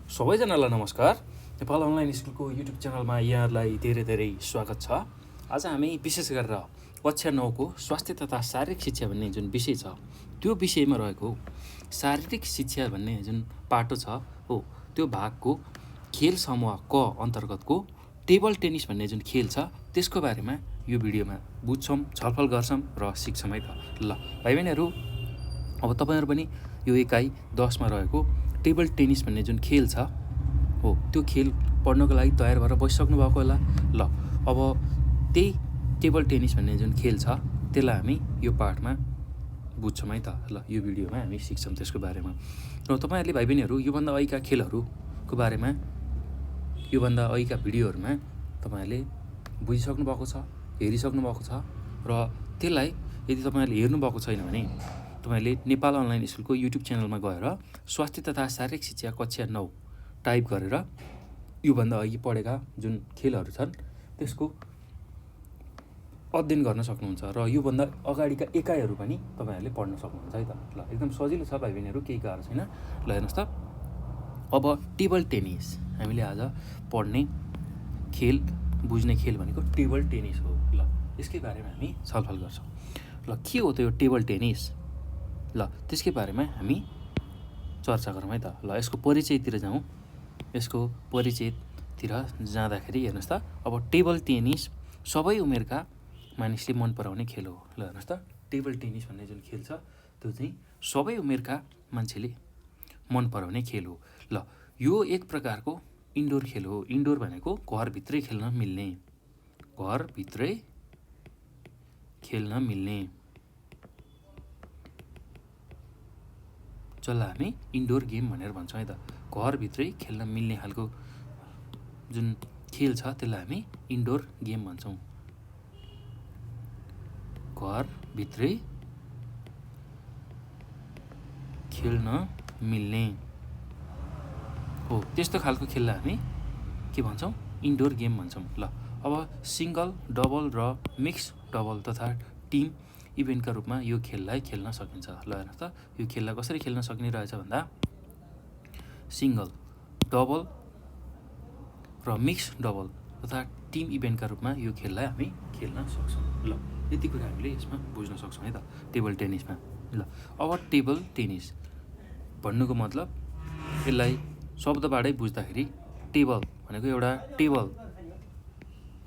सबैजनालाई नमस्कार। नेपाल अनलाइन स्कुलको युट्युब च्यानलमा यहाँहरूलाई धेरै धेरै स्वागत छ। आज हामी विशेष गरेर कक्षा 9 को स्वास्थ्य तथा शारीरिक शिक्षा भन्ने जुन विषय छ त्यो विषयमा रहेको शारीरिक शिक्षा भन्ने जुन पाटो छ हो त्यो भागको खेल समूह क अन्तर्गतको टेबल टेनिस भन्ने जुन खेल छ त्यसको बारेमा यो भिडियोमा बुझ्छौँ, छलफल गर्छौँ र सिक्छौँ है त। ल भाइ बहिनीहरू, अब तपाईँहरू पनि यो इकाइ 10 मा रहेको टेबल टेनिस भन्ने जुन खेल छ हो त्यो खेल पढ्नको लागि तयार भएर बसिसक्नु भएको होला। ल अब त्यही टेबल टेनिस भन्ने जुन खेल छ त्यसलाई हामी यो पाठमा बुझ्छौँ है त। ल यो भिडियोमा हामी सिक्छौँ त्यसको बारेमा। र तपाईँहरूले भाइ बहिनीहरू योभन्दा अघिका खेलहरूको बारेमा योभन्दा अघिका भिडियोहरूमा तपाईँहरूले बुझिसक्नु भएको छ, हेरिसक्नु भएको छ र त्यसलाई यदि तपाईँहरूले हेर्नुभएको छैन भने तपाईँले नेपाल अनलाइन स्कुलको युट्युब च्यानलमा गएर स्वास्थ्य तथा शारीरिक शिक्षा कक्षा 9 टाइप गरेर योभन्दा अघि पढेका जुन खेलहरू छन् त्यसको अध्ययन गर्न सक्नुहुन्छ र योभन्दा अगाडिका एकाइहरू पनि तपाईँहरूले पढ्न सक्नुहुन्छ है त। ल एकदम सजिलो छ भाइ बहिनीहरू, केही गाह्रो छैन। ल हेर्नुहोस् त, अब टेबल टेनिस हामीले आज पढ्ने खेल, बुझ्ने खेल भनेको टेबल टेनिस हो। ल यसकै बारेमा हामी छलफल गर्छौँ। ल के हो त यो टेबल टेनिस? ल त्यसकै बारेमा हामी चर्चा गरौँ है त। ल यसको परिचयतिर जाउँ। यसको परिचयतिर जाँदाखेरि हेर्नुहोस् त, अब टेबल टेनिस सबै उमेरका मानिसले मन पराउने खेल हो। ल हेर्नुहोस् त, टेबल टेनिस भन्ने जुन खेल छ त्यो चाहिँ सबै उमेरका मान्छेले मन पराउने खेल हो। ल यो एक प्रकारको इन्डोर खेल हो। इन्डोर भनेको घरभित्रै खेल्न मिल्ने, घरभित्रै खेल्न मिल्ने, जसलाई हामी इन्डोर गेम भनेर भन्छौँ है त। घरभित्रै खेल्न मिल्ने खालको जुन खेल छ त्यसलाई हामी इन्डोर गेम भन्छौँ। घरभित्रै खेल्न मिल्ने हो त्यस्तो खालको खेललाई हामी के भन्छौँ? इन्डोर गेम भन्छौँ। ल अब सिङ्गल, डबल र मिक्स डबल तथा टिम इभेन्टका रूपमा यो खेललाई खेल्न सकिन्छ। ल हेर्नुहोस् त, यो खेललाई कसरी खेल्न सकिने रहेछ भन्दा सिङ्गल, डबल र मिक्स डबल तथा टिम इभेन्टका रूपमा यो खेललाई हामी खेल्न सक्छौँ। ल यति कुरा हामीले यसमा बुझ्न सक्छौँ है त टेबल टेनिसमा। ल अब टेबल टेनिस भन्नुको मतलब यसलाई शब्दबाटै बुझ्दाखेरि टेबल भनेको एउटा टेबल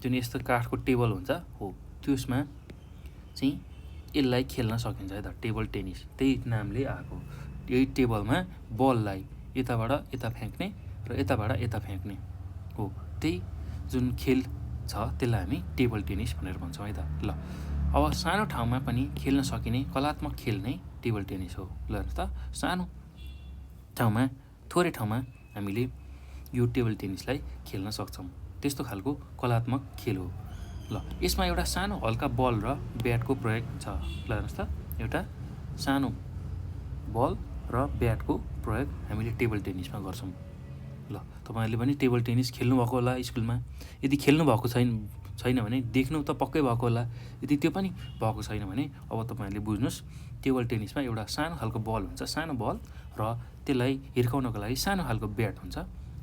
जुन यस्तो काठको टेबल हुन्छ हो त्यसमा चाहिँ यसलाई खेल्न सकिन्छ है त, टेबल टेनिस त्यही नामले आएको। यही टेबलमा बललाई यताबाट यता फ्याँक्ने र यताबाट यता फ्याँक्ने हो, त्यही जुन खेल छ त्यसलाई हामी टेबल टेनिस भनेर भन्छौँ है त। ल अब सानो ठाउँमा पनि खेल्न सकिने कलात्मक खेल नै टेबल टेनिस हो। ल हेर्नुहोस् त, सानो ठाउँमा, थोरै ठाउँमा हामीले यो टेबल टेनिसलाई खेल्न सक्छौँ, त्यस्तो खालको कलात्मक खेल हो। ल यसमा एउटा सानो हल्का बल र ब्याटको प्रयोग छ। ल हेर्नुहोस् त, एउटा सानो बल र ब्याटको प्रयोग हामीले टेबल टेनिसमा गर्छौँ। ल तपाईँहरूले पनि टेबल टेनिस खेल्नुभएको होला स्कुलमा। यदि खेल्नु भएको छैन भने देख्नु त पक्कै भएको होला। यदि त्यो पनि भएको छैन भने अब तपाईँहरूले बुझ्नुहोस्, टेबल टेनिसमा एउटा सानो खालको बल हुन्छ, सानो बल र त्यसलाई हिर्काउनको लागि सानो खालको ब्याट हुन्छ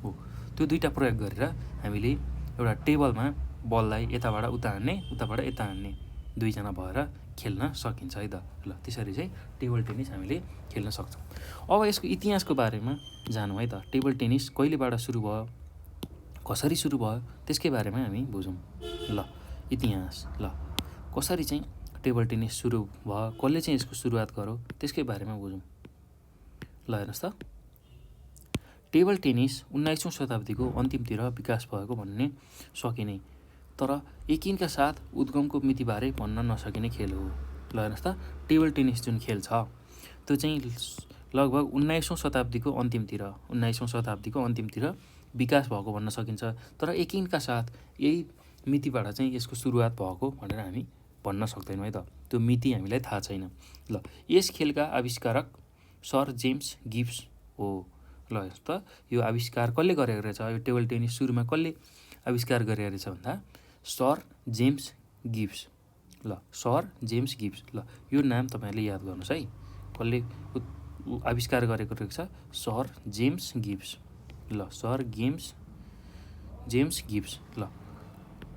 हो। त्यो दुईवटा प्रयोग गरेर हामीले एउटा टेबलमा बललाई यताबाट उता हान्ने, उताबाट यता हान्ने, दुईजना भएर खेल्न सकिन्छ है त। ल त्यसरी चाहिँ टेबल टेनिस हामीले खेल्न सक्छौँ। अब यसको इतिहासको बारेमा जानौँ है त। टेबल टेनिस कहिलेबाट सुरु भयो, कसरी सुरु भयो त्यसकै बारेमा हामी बुझौँ। ल इतिहास, ल कसरी चाहिँ टेबल टेनिस सुरु भयो, कसले चाहिँ यसको सुरुवात गर्यो त्यसकै बारेमा बुझौँ। ल हेर्नुहोस् त, टेबल टेनिस 19औँ शताब्दीको अन्तिमतिर विकास भएको भन्ने सकिने तर यकिनका साथ उद्गमको मितिबारे भन्न नसकिने खेल हो। ल हेर्नुहोस् त, टेबल टेनिस जुन खेल छ त्यो चाहिँ लगभग 19औँ शताब्दीको अन्तिमतिर विकास भएको भन्न सकिन्छ तर यकिनका साथ यही मितिबाट चाहिँ यसको सुरुवात भएको भनेर हामी भन्न सक्दैनौँ है त। त्यो मिति हामीलाई थाहा छैन। ल यस खेलका आविष्कारक सर जेम्स गिब्स हो। ल हेर्नुहोस् त, यो आविष्कार कसले गरेको रहेछ, यो टेबल टेनिस सुरुमा कसले आविष्कार गरेको रहेछ भन्दा सर जेम्स गिब्स। ल सर जेम्स गिब्स, ल यो नाम तपाईँहरूले याद गर्नुहोस् है, कसले आविष्कार गरेको रहेछ, सर जेम्स गिब्स ल सर जेम्स गिब्स। ल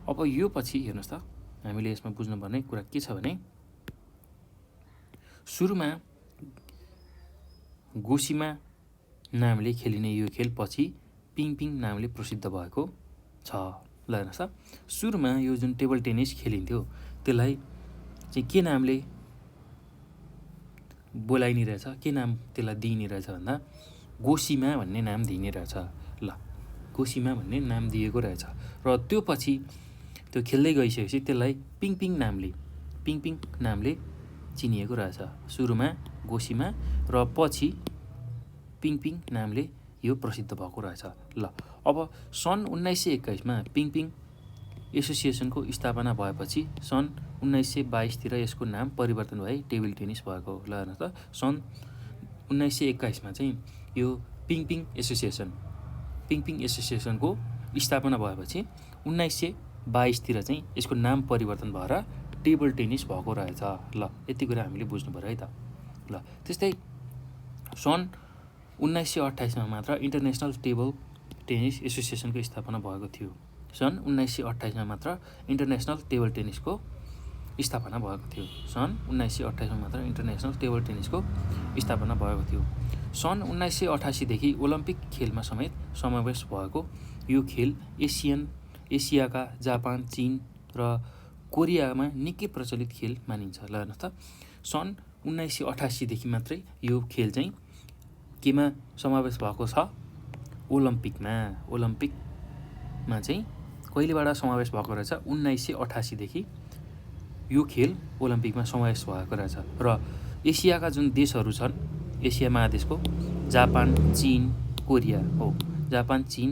अब यो पछि हेर्नुहोस् त, हामीले यसमा बुझ्नुपर्ने कुरा के छ भने सुरुमा गोसिमा नामले खेलिने यो खेल पछि पिङ नामले प्रसिद्ध भएको छ। ल हेर्नुहोस् त, सुरुमा यो जुन टेबल टेनिस खेलिन्थ्यो त्यसलाई चाहिँ के नामले बोलाइने रहेछ, के नाम त्यसलाई दिइने रहेछ भन्दा गोसिमा भन्ने नाम दिइने रहेछ। ल गोसिमा भन्ने नाम दिएको रहेछ र त्यो पछि त्यो खेल्दै गइसकेपछि त्यसलाई पिङ नामले चिनिएको रहेछ। सुरुमा गोसिमा र पछि पिङ नामले यो प्रसिद्ध भएको रहेछ। ल अब सन् 1921मा पिङ एसोसिएसनको स्थापना भएपछि सन् 1922तिर यसको नाम परिवर्तन भई टेबल टेनिस भएको। ल हेर्नुहोस् त, सन् 1921मा चाहिँ यो पिङ एसोसिएसनको स्थापना भएपछि 1922तिर चाहिँ यसको नाम परिवर्तन भएर टेबल टेनिस भएको रहेछ। ल यति कुरा हामीले बुझ्नु पऱ्यो है त। ल त्यस्तै सन् 1928मा मात्र इन्टरनेसनल टेबल टेनिस एसोसिएसनको स्थापना भएको थियो। सन् 1928मा मात्र इन्टरनेसनल टेबल टेनिसको स्थापना भएको थियो। सन् 1928मा मात्र इन्टरनेसनल टेबल टेनिसको स्थापना भएको थियो। सन् 1988देखि ओलम्पिक खेलमा समेत समावेश भएको यो खेल एसियाका जापान, चीन र कोरियामा निकै प्रचलित खेल मानिन्छ। ल हेर्नुहोस् त, सन् 1988देखि मात्रै यो खेल चाहिँ केमा समावेश भएको छ? ओलम्पिकमा चाहिँ कहिलेबाट समावेश भएको रहेछ? 1988देखि यो खेल ओलम्पिकमा समावेश भएको रहेछ। र एसियाका जुन देशहरू छन्, एसिया महादेशको जापान, चीन,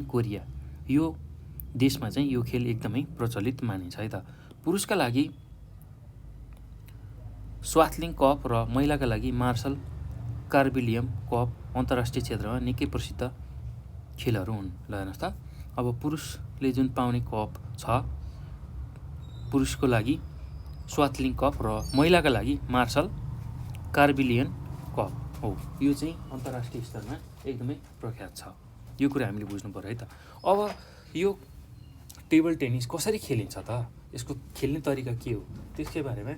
कोरिया यो देशमा चाहिँ यो खेल एकदमै प्रचलित मानिन्छ है त। पुरुषका लागि स्वाथलिङ कप र महिलाका लागि मार्शल कार्बिलियम कप अन्तर्राष्ट्रिय क्षेत्रमा निकै प्रसिद्ध खेलहरू हुन्। ल हेर्नुहोस् त, अब पुरुषले जुन पाउने कप छ, पुरुषको लागि स्वाथलिङ कप र महिलाका लागि मार्शल कार्बिलियन कप हो। यो चाहिँ अन्तर्राष्ट्रिय स्तरमा एकदमै प्रख्यात छ। यो कुरा हामीले बुझ्नु पर्यो है त। अब यो टेबल टेनिस कसरी खेलिन्छ त, यसको खेल्ने तरिका के हो, त्यसकै बारेमा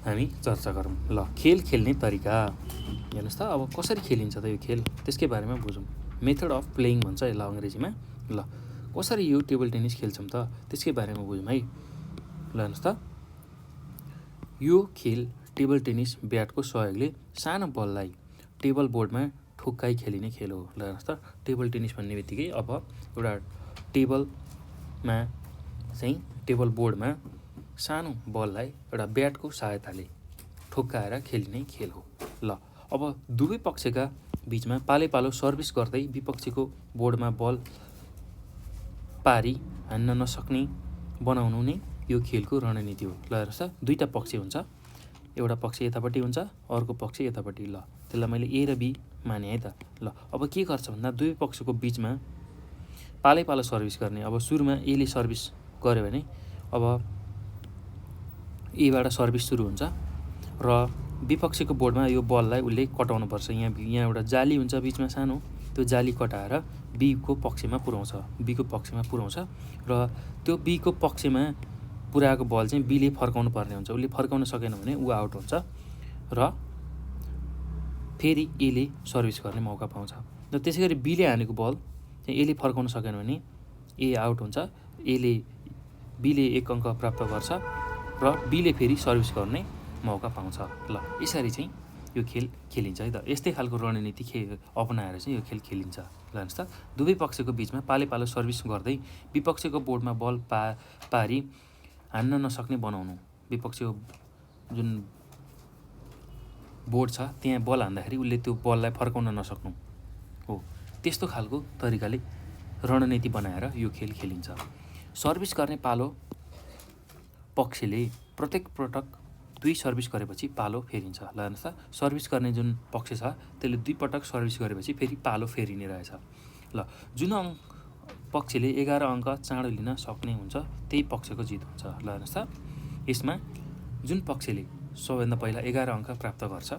हामी चर्चा गरौँ। ल खेल खेल्ने तरिका हेर्नुहोस् त, अब कसरी खेलिन्छ त यो खेल, त्यसकै बारेमा बुझौँ। मेथड अफ प्लेइङ भन्छ यसलाई अङ्ग्रेजीमा। ल कसरी यो टेबल टेनिस खेल्छौँ त त्यसकै बारेमा बुझौँ है। ल हेर्नुहोस् त, यो खेल टेबल टेनिस ब्याटको सहयोगले सानो बललाई टेबल बोर्डमा ठोक्काइ खेलिने खेल हो। ल हेर्नुहोस् त, टेबल टेनिस भन्ने बित्तिकै अब एउटा टेबल बोर्डमा सानो बललाई एउटा ब्याटको सहायताले ठोक्काएर खेलिने खेल हो। ल अब दुवै पक्षका बिचमा पालो सर्भिस गर्दै विपक्षीको बोर्डमा बल पारी हान्न नसक्ने बनाउनु नै यो खेलको रणनीति हो। ल हेर्नुहोस् त, दुईवटा पक्ष हुन्छ, एउटा पक्ष यतापट्टि हुन्छ, अर्को पक्ष यतापट्टि। ल त्यसलाई मैले ए र बी माने है त। ल अब के गर्छ भन्दा दुवै पक्षको बिचमा पालो सर्भिस गर्ने। अब सुरुमा एले सर्भिस गर्यो भने अब एबाट सर्भिस सुरु हुन्छ र विपक्षीको बोर्डमा यो बललाई उसले कटाउनुपर्छ। यहाँ एउटा जाली हुन्छ बिचमा सानो, त्यो जाली कटाएर बीको पक्षमा पुर्याउँछ र त्यो बीको पक्षमा पुर्याएको बल चाहिँ बीले फर्काउनु पर्ने हुन्छ। उसले फर्काउन सकेन भने ऊ आउट हुन्छ र फेरि एले सर्भिस गर्ने मौका पाउँछ। र त्यसै गरी बीले हानेको बल चाहिँ एले फर्काउन सकेन भने ए आउट हुन्छ, बीले 1 अङ्क प्राप्त गर्छ र बीले फेरि सर्भिस गर्ने मौका पाउँछ। ल यसरी चाहिँ यो खेल खेलिन्छ है त। यस्तै खालको रणनीति अपनाएर चाहिँ यो खेल खेलिन्छ। ल हेर्नुहोस् त, दुवै पक्षको बिचमा पालो सर्भिस गर्दै विपक्षीको बोर्डमा बल पारी हान्न नसक्ने बनाउनु। विपक्षीको जुन बोर्ड छ त्यहाँ बल हान्दाखेरि उसले त्यो बललाई फर्काउन नसक्नु हो। त्यस्तो खालको तरिकाले रणनीति बनाएर यो खेल खेलिन्छ। सर्भिस गर्ने पालो पक्षले प्रत्येक पटक 2 सर्भिस गरेपछि पालो फेरिन्छ। ल हेर्नुहोस् त, सर्भिस गर्ने जुन पक्ष छ त्यसले 2 पटक सर्भिस गरेपछि फेरि पालो फेरिने रहेछ। ल जुन पक्षले 11 अङ्क चाँडो लिन सक्ने हुन्छ त्यही पक्षको जित हुन्छ। ल हेर्नुहोस् त, यसमा जुन पक्षले सबैभन्दा पहिला 11 अङ्क प्राप्त गर्छ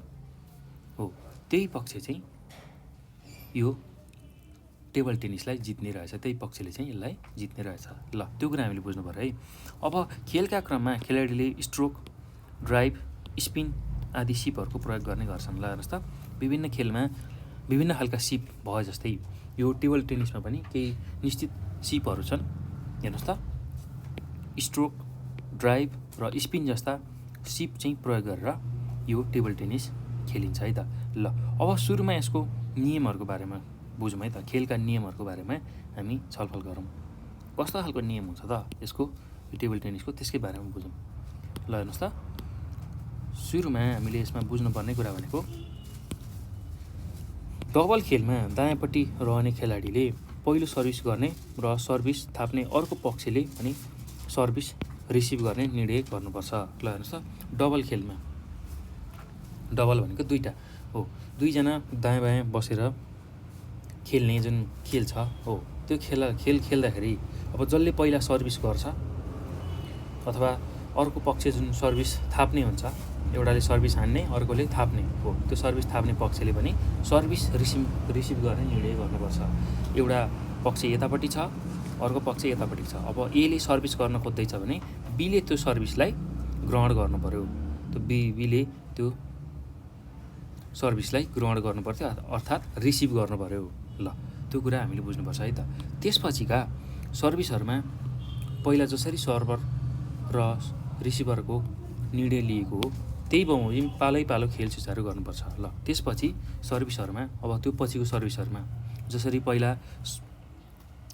हो त्यही पक्ष चाहिँ यो टेबल टेनिसलाई जित्ने रहेछ, त्यही पक्षले चाहिँ यसलाई जित्ने रहेछ। ल त्यो कुरा हामीले बुझ्नु पऱ्यो है। अब खेलका क्रममा खेलाडीले स्ट्रोक, ड्राइभ, स्पिन आदि सिपहरूको प्रयोग गर्ने गर्छन्। ल हेर्नुहोस् त, विभिन्न खेलमा विभिन्न खालका सिप भए जस्तै यो टेबल टेनिसमा पनि केही निश्चित सिपहरू छन्। हेर्नुहोस् त, स्ट्रोक, ड्राइभ र स्पिन जस्ता सिप चाहिँ प्रयोग गरेर यो टेबल टेनिस खेलिन्छ है त। ल अब सुरुमा यसको नियमहरूको बारेमा बुझौँ है त। खेलका नियमहरूको बारेमा हामी छलफल गरौँ। कस्तो खालको नियम हुन्छ त यसको, यो टेबल टेनिसको, त्यसकै बारेमा बुझौँ। ल हेर्नुहोस् त, सुरुमा हामीले यसमा बुझ्नुपर्ने कुरा भनेको डबल खेलमा दायाँपट्टि रहने खेलाडीले पहिलो सर्भिस गर्ने र सर्भिस थाप्ने अर्को पक्षले पनि सर्भिस रिसिभ गर्ने निर्णय गर्नुपर्छ। ल हेर्नुहोस् त, डबल खेलमा, डबल भनेको दुईवटा हो, दुईजना दायाँ बायाँ बसेर खेल्ने जुन खेल छ हो, त्यो खेल खेल्दाखेरि अब जसले पहिला सर्भिस गर्छ अथवा अर्को पक्ष जुन सर्भिस थाप्ने हुन्छ, एउटाले सर्भिस हान्ने अर्कोले थाप्ने हो, त्यो सर्भिस थाप्ने पक्षले पनि सर्भिस रिसिभ गर्ने निर्णय गर्नुपर्छ। एउटा पक्ष यतापट्टि छ, अर्को पक्ष यतापट्टि छ। अब एले सर्भिस गर्न खोज्दैछ भने बीले त्यो सर्भिसलाई ग्रहण गर्नु पऱ्यो, त्यो बीले त्यो सर्भिसलाई ग्रहण गर्नु पर्थ्यो, अर्थात् रिसिभ गर्नु पऱ्यो। ल त्यो कुरा हामीले बुझ्नुपर्छ है त। त्यसपछिका सर्भिसहरूमा पहिला जसरी सर्भर र रिसिभरको निर्णय लिएको हो त्यही बमोजिम पालै पालो खेल सुचारु गर्नुपर्छ। ल त्यसपछि सर्भिसहरूमा, अब त्यो पछिको सर्भिसहरूमा जसरी पहिला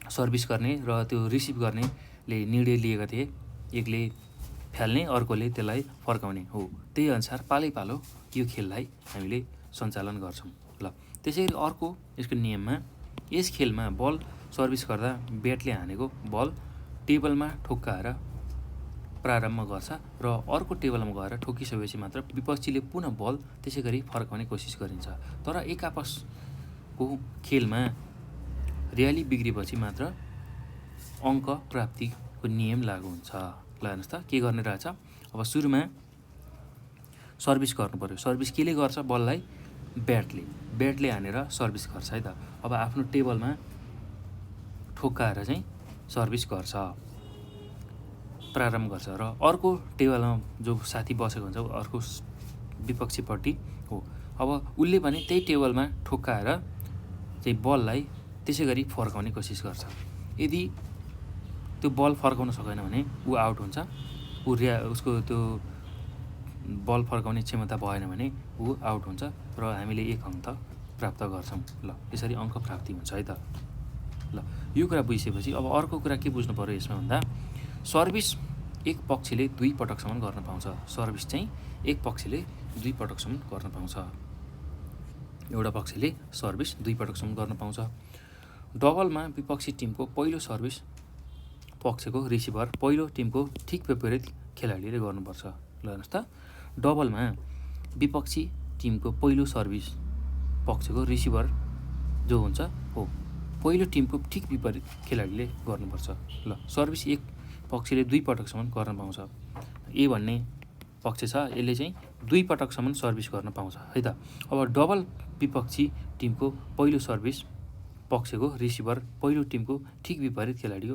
सर्भिस गर्ने र त्यो रिसिभ गर्नेले निर्णय लिएका थिए, एकले फ्याल्ने अर्कोले त्यसलाई फर्काउने हो, त्यही अनुसार पालै पालो यो खेललाई हामीले सञ्चालन गर्छौँ। ल त्यसैगरी अर्को यसको नियममा, यस खेलमा बल सर्भिस गर्दा ब्याटले हानेको बल टेबलमा ठोक्काएर प्रारम्भ गर्छ र अर्को टेबलमा गएर ठोकिसकेपछि मात्र विपक्षीले पुनः बल त्यसै गरी फर्काउने कोसिस गरिन्छ। तर एक आपसको खेलमा र्याली बिग्रेपछि मात्र अङ्क प्राप्तिको नियम लागू हुन्छ। ल हेर्नुहोस् त के गर्ने रहेछ। अब सुरुमा सर्भिस गर्नु पर्यो। सर्भिस केले गर्छ? बललाई ब्याटले हानेर सर्भिस गर्छ है त। अब आफ्नो टेबलमा ठोक्काएर चाहिँ सर्भिस गर्छ, प्रारम्भ गर्छ र अर्को टेबलमा जो साथी बसेको हुन्छ अर्को विपक्षीपट्टि हो, अब उसले पनि त्यही टेबलमा ठोक्काएर चाहिँ बललाई त्यसै गरी फर्काउने कोसिस गर्छ। यदि त्यो बल फर्काउन सकेन भने ऊ आउट हुन्छ, उसको त्यो बल फर्काउने क्षमता भएन भने ऊ आउट हुन्छ र हामीले 1 अङ्क प्राप्त गर्छौँ। ल यसरी अङ्क प्राप्ति हुन्छ है त। ल यो कुरा बुझिसकेपछि अब अर्को कुरा के बुझ्नु पर्यो यसमा भन्दा, सर्भिस एक पक्षले 2 पटकसम्म गर्न पाउँछ। सर्भिस चाहिँ एक पक्षले 2 पटकसम्म गर्न पाउँछ। एउटा पक्षले सर्भिस 2 पटकसम्म गर्न पाउँछ। डबलमा विपक्षी टिमको पहिलो सर्भिस पक्षको रिसिभर पहिलो टिमको ठिक विपरीत खेलाडीले गर्नुपर्छ। ल हेर्नुहोस् त, डबलमा विपक्षी टिमको पहिलो सर्भिस पक्षको रिसिभर जो हुन्छ हो पहिलो टिमको ठिक विपरीत खेलाडीले गर्नुपर्छ। ल सर्भिस एक पक्षले 2 पटकसम्म गर्न पाउँछ। ए भन्ने पक्ष छ, यसले चाहिँ 2 पटकसम्म सर्भिस गर्न पाउँछ है त। अब डबल विपक्षी टिमको पहिलो सर्भिस पक्षको रिसिभर पहिलो टिमको ठिक विपरीत खेलाडी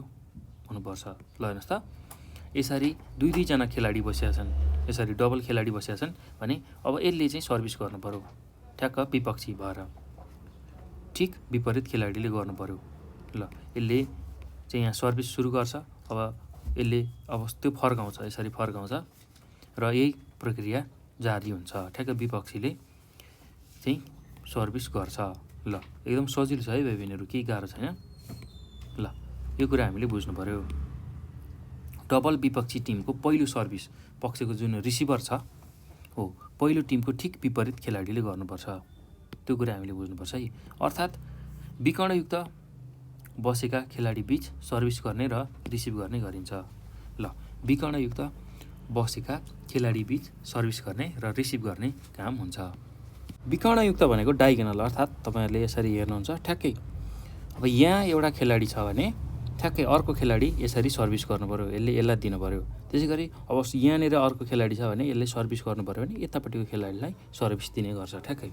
हुनुपर्छ। ल हेर्नुहोस् त, यसरी 2 जना खेलाडी बसेका छन्, यसरी डबल खेलाडी बसेका छन् भने अब यसले चाहिँ सर्भिस गर्नु पर्यो ठ्याक्क विपक्षी भएर, ठिक विपरीत खेलाडीले गर्नु पर्यो। ल यसले चाहिँ यहाँ सर्भिस सुरु गर्छ, अब यसले अब त्यो फर्काउँछ, यसरी फर्काउँछ र यही प्रक्रिया जारी हुन्छ। ठ्याक्क विपक्षीले चाहिँ सर्भिस गर्छ। ल एकदम सजिलो छ है भाइ बहिनीहरू, केही गाह्रो छैन। ल यो कुरा हामीले बुझ्नु पर्यो। डबल विपक्षी टिमको पहिलो सर्भिस पक्षको जुन रिसिभर छ हो पहिलो टिमको ठिक विपरीत खेलाडीले गर्नुपर्छ, त्यो कुरा हामीले बुझ्नुपर्छ है। अर्थात् विकर्णयुक्त बसेका खेलाडी बीच सर्भिस गर्ने र रिसिभ गर्ने गरिन्छ। ल विकर्णयुक्त बसेका खेलाडी बीच सर्भिस गर्ने र रिसिभ गर्ने काम हुन्छ। विकर्णयुक्त भनेको डायगोनल, अर्थात् तपाईँहरूले यसरी हेर्नुहुन्छ ठ्याक्कै। अब यहाँ एउटा खेलाडी छ भने ठ्याक्कै अर्को खेलाडी यसरी सर्भिस गर्नु पर्यो, यसले यसलाई दिनु पर्यो। त्यसै गरी अब यहाँनिर अर्को खेलाडी छ भने यसले सर्भिस गर्नु पर्यो भने यतापट्टिको खेलाडीलाई सर्भिस दिने गर्छ ठ्याक्कै।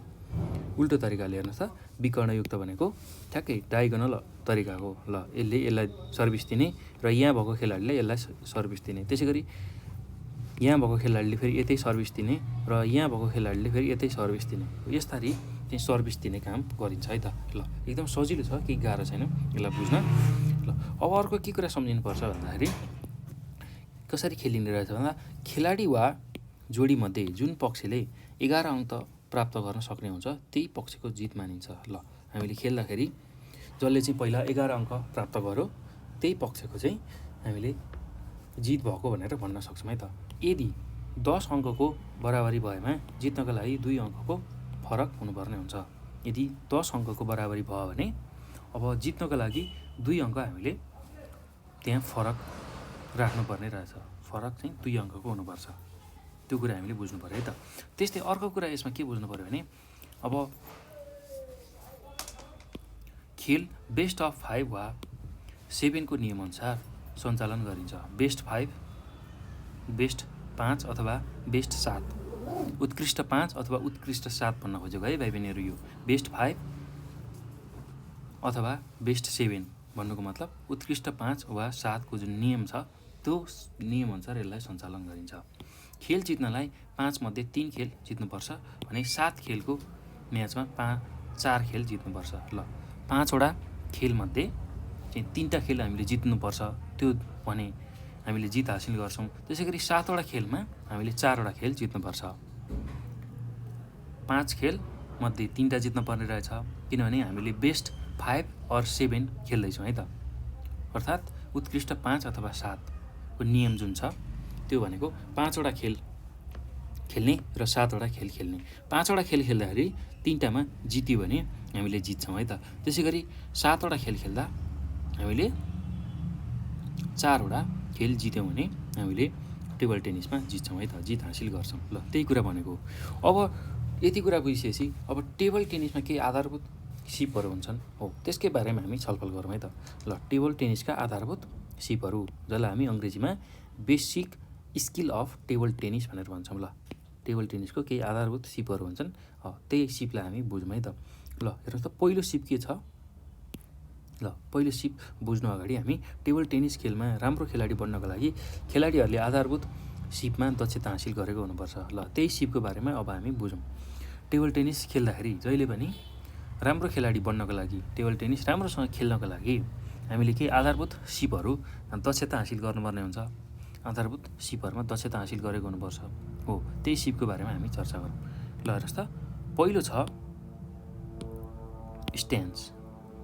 उल्टो तरिकाले हेर्नुहोस् त विकर्णयुक्त भनेको ठ्याक्कै डायगोनल तरिकाको ल यसलाई सर्भिस दिने र यहाँ भएको खेलाडीले यसलाई सर्भिस दिने, त्यसै गरी यहाँ भएको खेलाडीले फेरि यतै सर्भिस दिने र यहाँ भएको खेलाडीले फेरि यतै सर्भिस दिने, यसरी चाहिँ सर्भिस दिने काम गरिन्छ है त। ल एकदम सजिलो छ, केही गाह्रो छैन यसलाई बुझ्न। ल अब अर्को के कुरा सम्झिनुपर्छ भन्दाखेरि कसरी खेलिने रहेछ भन्दा खेलाडी वा जोडीमध्ये जुन पक्षले 11 अङ्क प्राप्त गर्न सक्ने हुन्छ त्यही पक्षको जित मानिन्छ। ल हामीले खेल्दाखेरि जसले चाहिँ पहिला 11 अङ्क प्राप्त गर्यो त्यही पक्षको चाहिँ हामीले जित भएको भनेर भन्न सक्छौँ है त। यदि 10 अङ्कको बराबरी भएमा जित्नको लागि 2 अङ्कको फरक हुनुपर्ने हुन्छ। यदि 10 अङ्कको बराबरी भयो भने अब जित्नको लागि 2 अङ्क हामीले त्यहाँ फरक राख्नुपर्ने रहेछ, फरक चाहिँ 2 अङ्कको हुनुपर्छ, त्यो कुरा हामीले बुझ्नु पऱ्यो है त। त्यस्तै अर्को कुरा यसमा के बुझ्नु पऱ्यो भने अब खेल बेस्ट अफ 5 वा 7 को नियमअनुसार सञ्चालन गरिन्छ। बेस्ट 5, बेस्ट 5 अथवा बेस्ट 7, उत्कृष्ट 5 अथवा उत्कृष्ट 7 भन्न खोजेको है भाइ बहिनीहरू। यो बेस्ट 5 अथवा बेस्ट 7 भन्नुको मतलब उत्कृष्ट 5 वा 7 को जुन नियम छ त्यो नियमअनुसार यसलाई सञ्चालन गरिन्छ। खेल जित्नलाई 5 मध्ये 3 खेल जित्नुपर्छ भने 7 खेलको म्याचमा 4 खेल जित्नुपर्छ। ल 5 वटा खेलमध्ये चाहिँ 3टा खेल हामीले जित्नुपर्छ, त्यो भने हामीले जित हासिल गर्छौँ। त्यसै गरी 7 वटा खेलमा हामीले 4 वटा खेल जित्नुपर्छ। 5 खेल मध्ये 3टा जित्नुपर्ने रहेछ, किनभने हामीले बेस्ट 5 और 7 खेल्दैछौँ है त। अर्थात् उत्कृष्ट 5 अथवा 7 को नियम जुन छ त्यो भनेको 5 वटा खेल खेल्ने र 7 वटा खेल खेल्ने। 5 वटा खेल खेल्दाखेरि 3टामा जित्यो भने हामीले जित्छौँ है त। त्यसै गरी 7 वटा खेल खेल्दा हामीले 4 वटा खेल जित्यौँ भने हामीले टेबल टेनिसमा जित्छौँ है त, जित हासिल गर्छौँ। ल त्यही कुरा भनेको। अब यति कुरा बुझिसकेपछि अब टेबल टेनिसमा केही आधारभूत सिपहरू हुन्छन्, हो त्यसकै बारेमा हामी छलफल गरौँ है त। ल टेबल टेनिसका आधारभूत सिपहरू जसलाई हामी अङ्ग्रेजीमा basic skill of table tennis भनेर भन्छौँ। ल टेबल टेनिसको केही आधारभूत सिपहरू हुन्छन्, त्यही सिपलाई हामी बुझौँ है त। ल हेर्नुहोस् त पहिलो सिप के छ। ल पहिलो सिप बुझ्नु अगाडि हामी टेबल टेनिस खेलमा राम्रो खेलाडी बन्नको लागि खेलाडीहरूले आधारभूत सिपमा दक्षता हासिल गरेको हुनुपर्छ। ल त्यही सिपको बारेमा अब हामी बुझौँ। टेबल टेनिस खेल्दाखेरि जहिले पनि राम्रो खेलाडी बन्नको लागि, टेबल टेनिस राम्रोसँग खेल्नको लागि हामीले केही आधारभूत सिपहरू दक्षता हासिल गर्नुपर्ने हुन्छ। आधारभूत सिपहरूमा दक्षता हासिल गरेको हुनुपर्छ, हो त्यही सिपको बारेमा हामी चर्चा गरौँ। ल हेर्नुहोस् त पहिलो छ स्ट्यान्स।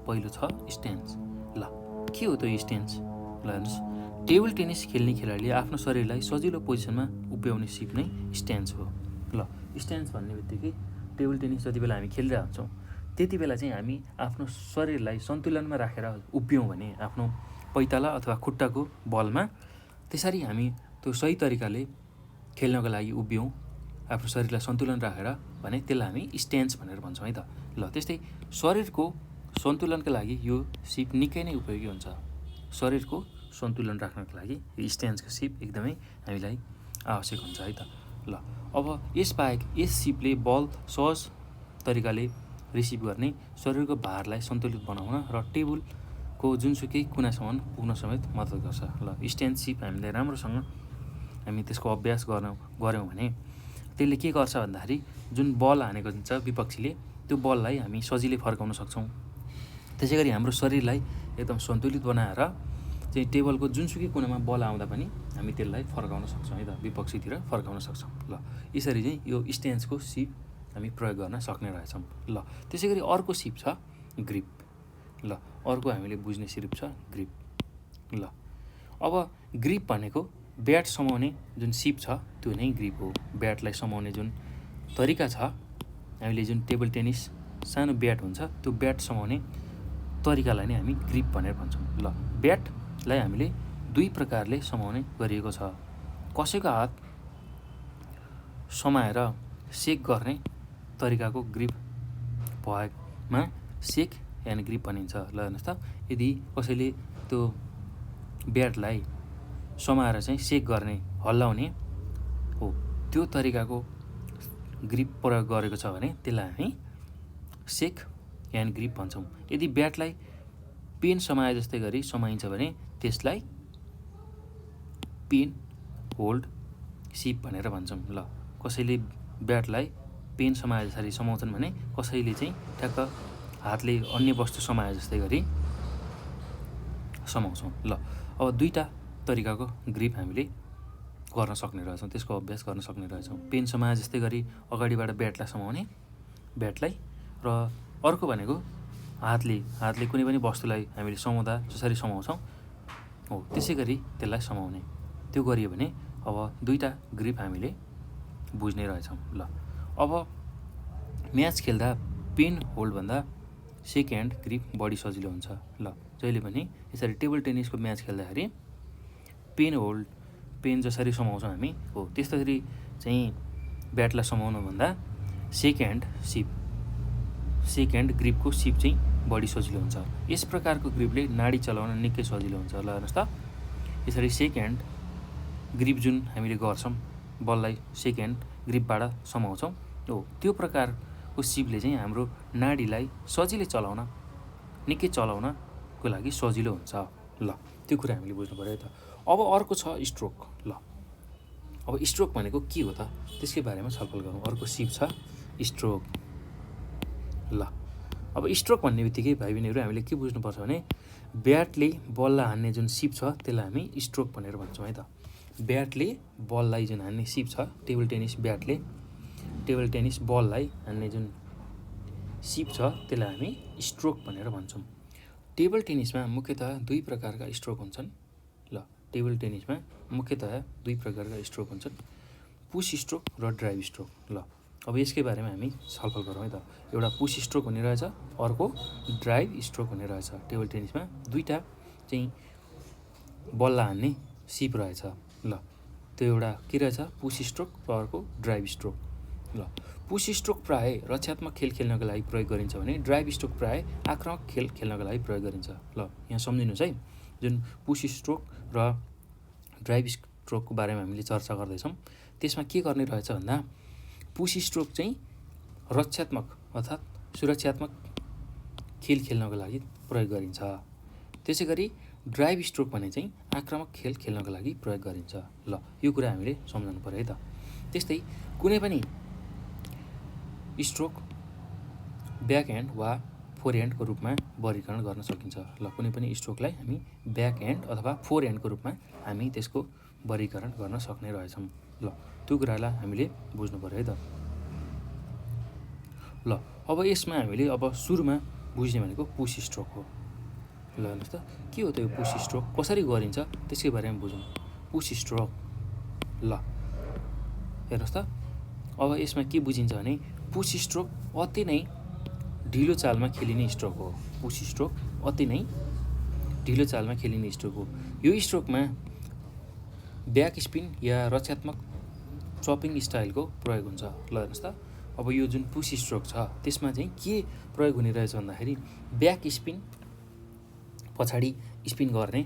पहिलो छ स्ट्यान्स। ल के हो त्यो स्ट्यान्स? ल हेर्नुहोस् टेबल टेनिस खेल्ने खेलाडीले आफ्नो शरीरलाई सजिलो पोजिसनमा उभ्याउने सिप नै स्ट्यान्स हो। ल स्ट्यान्स भन्ने बित्तिकै टेबल टेनिस जति बेला हामी खेलिरहेको हुन्छौँ त्यति बेला चाहिँ हामी आफ्नो शरीरलाई सन्तुलनमा राखेर उभियौँ भने आफ्नो पैताला अथवा खुट्टाको बलमा, त्यसरी हामी त्यो सही तरिकाले खेल्नको लागि उभियौँ आफ्नो शरीरलाई सन्तुलन राखेर भने त्यसलाई हामी स्ट्यान्स भनेर भन्छौँ है त। ल त्यस्तै शरीरको सन्तुलनका लागि यो सिप निकै नै उपयोगी हुन्छ। शरीरको सन्तुलन राख्नको लागि यो स्ट्यान्सको सिप एकदमै हामीलाई आवश्यक हुन्छ है त। ल अब यसबाहेक यस सिपले बल सहज तरिकाले रिसिभ गर्ने, शरीरको भारलाई सन्तुलित बनाउन र टेबलको जुनसुकै कुनासम्म पुग्न समेत मद्दत गर्छ। ल स्ट्यान्स सिप हामीले राम्रोसँग हामी त्यसको अभ्यास गऱ्यौँ भने त्यसले के गर्छ भन्दाखेरि जुन बल हानेको हुन्छ विपक्षीले त्यो बललाई हामी सजिलै फर्काउन सक्छौँ। त्यसै गरी हाम्रो शरीरलाई एकदम सन्तुलित बनाएर चाहिँ टेबलको जुनसुकै कुनामा बल आउँदा पनि हामी त्यसलाई फर्काउन सक्छौँ है त, विपक्षीतिर फर्काउन सक्छौँ। ल यसरी चाहिँ यो स्ट्यान्सको सिप हामी प्रयोग गर्न सक्ने रहेछौँ। ल त्यसै गरी अर्को सिप छ ग्रिप। ल अर्को हामीले बुझ्ने सिप छ ग्रिप। ल अब ग्रिप भनेको ब्याट समाउने जुन सिप छ त्यो नै ग्रिप हो। ब्याटलाई समाउने जुन तरिका छ, हामीले जुन टेबल टेनिस सानो ब्याट हुन्छ त्यो ब्याट समाउने तरिकालाई नै हामी ग्रिप भनेर भन्छौँ। ल ब्याटलाई हामीले 2 प्रकारले समाउने गरिएको छ। कसैको हात समाएर सेक गर्ने तरिकाको ग्रिप भएमा सेक एन्ड ग्रिप भनिन्छ। ल हेर्नुहोस् त यदि कसैले त्यो ब्याटलाई समाएर चाहिँ सेक गर्ने, हल्लाउने हो त्यो तरिकाको ग्रिप प्रयोग गरेको छ भने त्यसलाई हामी सेक ह्यान्ड ग्रिप भन्छौँ। यदि ब्याटलाई पेन समाए जस्तै गरी समाइन्छ भने त्यसलाई पेन होल्ड सिप भनेर भन्छौँ। ल कसैले ब्याटलाई पेन समाए जसरी समाउँछन् भने कसैले चाहिँ ठ्याक्क हातले अन्य वस्तु समाए जस्तै गरी समाउँछौँ। ल अब दुईवटा तरिकाको ग्रिप हामीले गर्न सक्ने रहेछौँ, त्यसको अभ्यास गर्न सक्ने रहेछौँ। पेन समाए जस्तै गरी अगाडिबाट ब्याटलाई समाउने ब्याटलाई, र अर्को भनेको हातले कुनै पनि वस्तुलाई हामीले समाउँदा जसरी समाउँछौँ हो त्यसै गरी त्यसलाई समाउने। त्यो गरियो भने अब दुईवटा ग्रिप हामीले बुझ्ने रहेछौँ। ल अब म्याच खेल्दा पेन होल्डभन्दा सेक ह्यान्ड ग्रिप बढी सजिलो हुन्छ। ल जहिले पनि यसरी टेबल टेनिसको म्याच खेल्दाखेरि पेन जसरी समाउँछौँ हामी हो त्यसरी चाहिँ ब्याटलाई समाउनुभन्दा सेक ह्यान्ड ग्रिपको सिप चाहिँ बढी सजिलो हुन्छ। यस प्रकारको ग्रिपले नाडी चलाउन निकै सजिलो हुन्छ। ल हेर्नुहोस् त, यसरी सेक ह्यान्ड ग्रिप जुन हामीले गर्छौँ, बललाई सेक ह्यान्ड ग्रिपबाट समाउँछौँ हो त्यो प्रकारको सिपले चाहिँ हाम्रो नाडीलाई सजिलै चलाउन निकै चलाउनको लागि सजिलो हुन्छ। ल त्यो कुरा हामीले बुझ्नु पऱ्यो त। अब अर्को छ स्ट्रोक। ल अब स्ट्रोक भनेको के हो त त्यसकै बारेमा छलफल गरौँ। अर्को सिप छ स्ट्रोक। ल अब स्ट्रोक भन्ने बित्तिकै भाइ बहिनीहरू हामीले के बुझ्नुपर्छ भने ब्याटले बललाई हान्ने जुन सिप छ त्यसलाई हामी स्ट्रोक भनेर भन्छौँ है त। ब्याटले बललाई जुन हान्ने सिप छ, टेबल टेनिस बललाई हान्ने जुन सिप छ त्यसलाई हामी स्ट्रोक भनेर भन्छौँ। टेबल टेनिसमा मुख्यतः दुई प्रकारका स्ट्रोक हुन्छन्। ल टेबल टेनिसमा मुख्यतः दुई प्रकारका स्ट्रोक हुन्छन्, पुस स्ट्रोक र ड्राइभ स्ट्रोक। ल अब यसकै बारेमा हामी छलफल गरौँ है त। एउटा पुस स्ट्रोक हुने रहेछ, अर्को ड्राइभ स्ट्रोक हुने रहेछ। टेबल टेनिसमा दुईवटा चाहिँ बललाई हान्ने सिप रहेछ। ल त्यो एउटा के रहेछ, पुस स्ट्रोक र अर्को ड्राइभ स्ट्रोक। ल पुस स्ट्रोक प्राय रक्षात्मक खेल खेल्नको लागि प्रयोग गरिन्छ भने ड्राइभ स्ट्रोक प्राय आक्रामक खेल खेल्नको लागि प्रयोग गरिन्छ। ल यहाँ सम्झिनुहोस् है, जुन पुस स्ट्रोक र ड्राइभ स्ट्रोकको बारेमा हामीले चर्चा गर्दैछौँ त्यसमा के गर्ने रहेछ भन्दा पुस स्ट्रोक चाहिँ रक्षात्मक अर्थात् सुरक्षात्मक खेल खेल्नको लागि प्रयोग गरिन्छ। त्यसै गरी ड्राइभ स्ट्रोक भने चाहिँ आक्रामक खेल खेल्नको लागि प्रयोग गरिन्छ। ल यो कुरा हामीले सम्झाउनु पऱ्यो है त। त्यस्तै कुनै पनि स्ट्रोक ब्याक ह्यान्ड वा फोर ह्यान्डको रूपमा वर्गीकरण गर्न सकिन्छ। ल कुनै पनि स्ट्रोकलाई हामी ब्याक ह्यान्ड अथवा फोर ह्यान्डको रूपमा हामी त्यसको वर्गीकरण गर्न सक्ने रहेछौँ। ल त्यो कुरालाई हामीले बुझ्नु पऱ्यो है त। ल अब यसमा हामीले अब सुरुमा बुझ्ने भनेको पुस स्ट्रोक हो। ल हेर्नुहोस् त के हो त यो पुस स्ट्रोक, कसरी गरिन्छ त्यसकै बारेमा बुझौँ। पुस स्ट्रोक, ल हेर्नुहोस् त अब यसमा के बुझिन्छ भने पुस स्ट्रोक अति नै ढिलो चालमा खेलिने स्ट्रोक हो। पुस स्ट्रोक अति नै ढिलो चालमा खेलिने स्ट्रोक हो। यो स्ट्रोकमा ब्याक स्पिन या रक्षात्मक चपिङ स्टाइलको प्रयोग हुन्छ। ल हेर्नुहोस् त अब यो जुन पुस स्ट्रोक छ त्यसमा चाहिँ के प्रयोग हुने रहेछ भन्दाखेरि ब्याक स्पिन, पछाडि स्पिन गर्ने,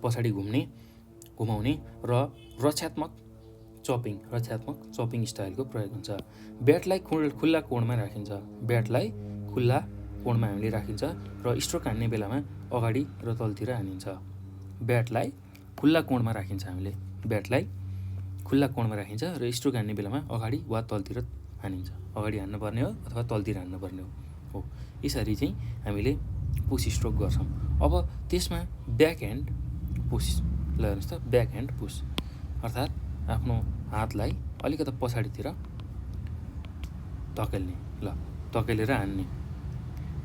पछाडि घुमाउने र रक्षात्मक चपिङ स्टाइलको प्रयोग हुन्छ। ब्याटलाई खुल्ला कोणमा राखिन्छ। हामीले राखिन्छ र स्ट्रोक हान्ने बेलामा अगाडि र तलतिर हानिन्छ। ब्याटलाई खुल्ला कोणमा राखिन्छ र स्ट्रोक हान्ने बेलामा अगाडि वा तलतिर हानिन्छ। अगाडि हान्नुपर्ने हो अथवा तलतिर हान्नुपर्ने हो। यसरी चाहिँ हामीले पुस स्ट्रोक गर्छौँ। अब त्यसमा ब्याक ह्यान्ड पुस। ल हेर्नुहोस् त ब्याक ह्यान्ड पुस अर्थात् आफ्नो हातलाई अलिकति पछाडितिर धकेल्ने, धकेलेर हान्ने,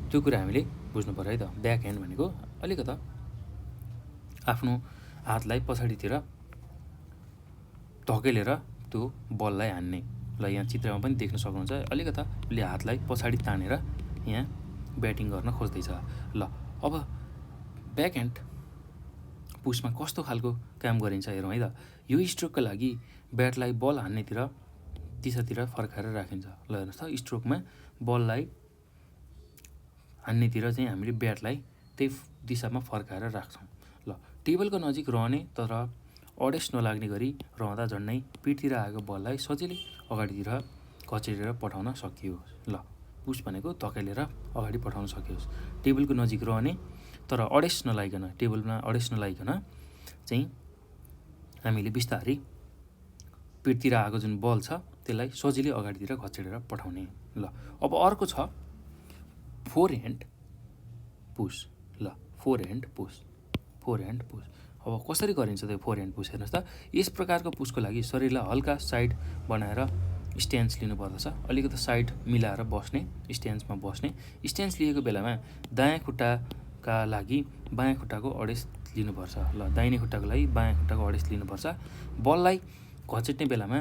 त्यो कुरा हामीले बुझ्नु पऱ्यो है त। ब्याक ह्यान्ड भनेको अलिकति आफ्नो हातलाई पछाडितिर धकेलेर त्यो बललाई हान्ने। ल यहाँ चित्रमा पनि देख्न सक्नुहुन्छ अलिकति उसले हातलाई पछाडि तानेर यहाँ ब्याटिङ गर्न खोज्दैछ। ल अब ब्याक ह्यान्ड पुसमा कस्तो खालको काम गरिन्छ हेरौँ है त। यो स्ट्रोकका लागि ब्याटलाई बल हान्नेतिर दिशातिर फर्काएर राखिन्छ। ल हेर्नुहोस् त स्ट्रोकमा बललाई हान्नेतिर चाहिँ हामीले ब्याटलाई त्यही दिशामा फर्काएर राख्छौँ। ल टेबलको नजिक रहने तर अडेस नलाग्ने गरी रहँदा झन्डै पिठतिर आएको बललाई सजिलै अगाडितिर कचेरेर पठाउन सकियो। ल पुस भनेको धकेलेर अगाडि पठाउन सकियोस्। टेबलको नजिक रहने तर अडेस नलाइकन, टेबलमा अडेस नलाइकन चाहिँ हामीले बिस्तारै पिठतिर आएको जुन बल छ त्यसलाई सजिलै अगाडितिर घचेडेर पठाउने। ल अब अर्को छ फोरह्यान्ड पुस। ल फोरह्यान्ड पुस, फोरह्यान्ड पुस। अब कसरी गरिन्छ त्यो फोरह्यान्ड पुस हेर्नुहोस् त। यस प्रकारको पुसको लागि शरीरलाई हल्का साइड बनाएर स्ट्यान्स लिनुपर्दछ। अलिकति साइड मिलाएर बस्ने, स्ट्यान्समा बस्ने। स्ट्यान्स लिएको बेलामा दायाँ खुट्टाका लागि बायाँ खुट्टाको अडेस लिनुपर्छ। ल दाहिने खुट्टाको लागि बायाँ खुट्टाको अडेस लिनुपर्छ। बललाई घचेट्ने बेलामा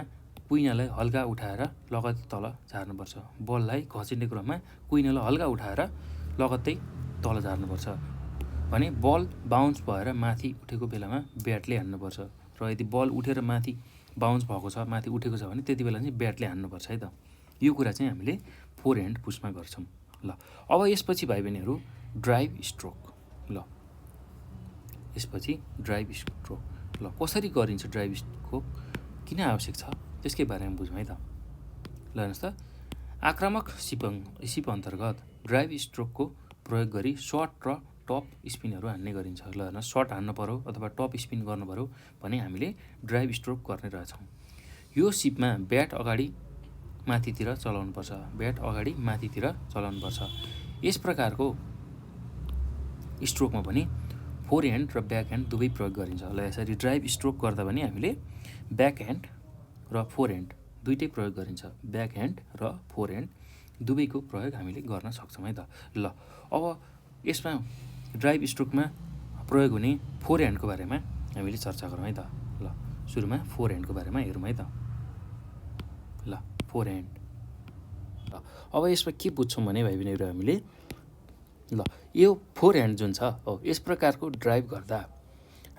कुइनालाई हल्का उठाएर लगत्तै तल झार्नुपर्छ। बललाई घचेट्ने क्रममा कुइनालाई हल्का उठाएर लगत्तै तल झार्नुपर्छ। भने बल बााउन्स भएर माथि उठेको बेलामा ब्याटले हान्नुपर्छ। र यदि बल उठेर माथि बााउन्स भएको छ, माथि उठेको छ भने त्यति बेला चाहिँ ब्याटले हान्नुपर्छ है त। यो कुरा चाहिँ हामीले फोरह्यान्ड पुसमा गर्छौँ। ल अब यसपछि भाइ बहिनीहरू ड्राइभ स्ट्रोक। ल यसपछि ड्राइभ स्ट्रोक। ल कसरी गरिन्छ ड्राइभ स्ट्रोक, किन आवश्यक छ त्यसकै बारेमा बुझौँ है त। ल हेर्नुहोस् त, आक्रामक सिप अन्तर्गत ड्राइभ स्ट्रोकको प्रयोग गरी सर्ट र टप स्पिनहरू हान्ने गरिन्छ। ल हेर्नुहोस्, सर्ट हान्नु पऱ्यो अथवा टप स्पिन गर्नु पऱ्यो भने हामीले ड्राइभ स्ट्रोक गर्ने रहेछौँ। यो सिपमा ब्याट अगाडि माथितिर चलाउनुपर्छ, ब्याट अगाडि माथितिर चलाउनुपर्छ। यस प्रकारको स्ट्रोकमा पनि फोरह्यान्ड र ब्याकह्यान्ड दुवै प्रयोग गरिन्छ। ल यसरी ड्राइभ स्ट्रोक गर्दा पनि हामीले ब्याकह्यान्ड र फोरह्यान्ड दुइटै प्रयोग गरिन्छ। ब्याकह्यान्ड र फोरह्यान्ड दुवैको प्रयोग हामीले गर्न सक्छौँ है त। ल अब यसमा ड्राइभ स्ट्रोकमा प्रयोग हुने फोरह्यान्डको बारेमा हामीले चर्चा गरौँ है त। ल सुरुमा फोरह्यान्डको बारेमा हेरौँ है त। ल फोरह्यान्ड। ल अब यसमा के बुझ्छौँ भने भाइ बहिनीहरू हामीले, ल यो फोरह्यान्ड जुन छ हो यस प्रकारको ड्राइभ गर्दा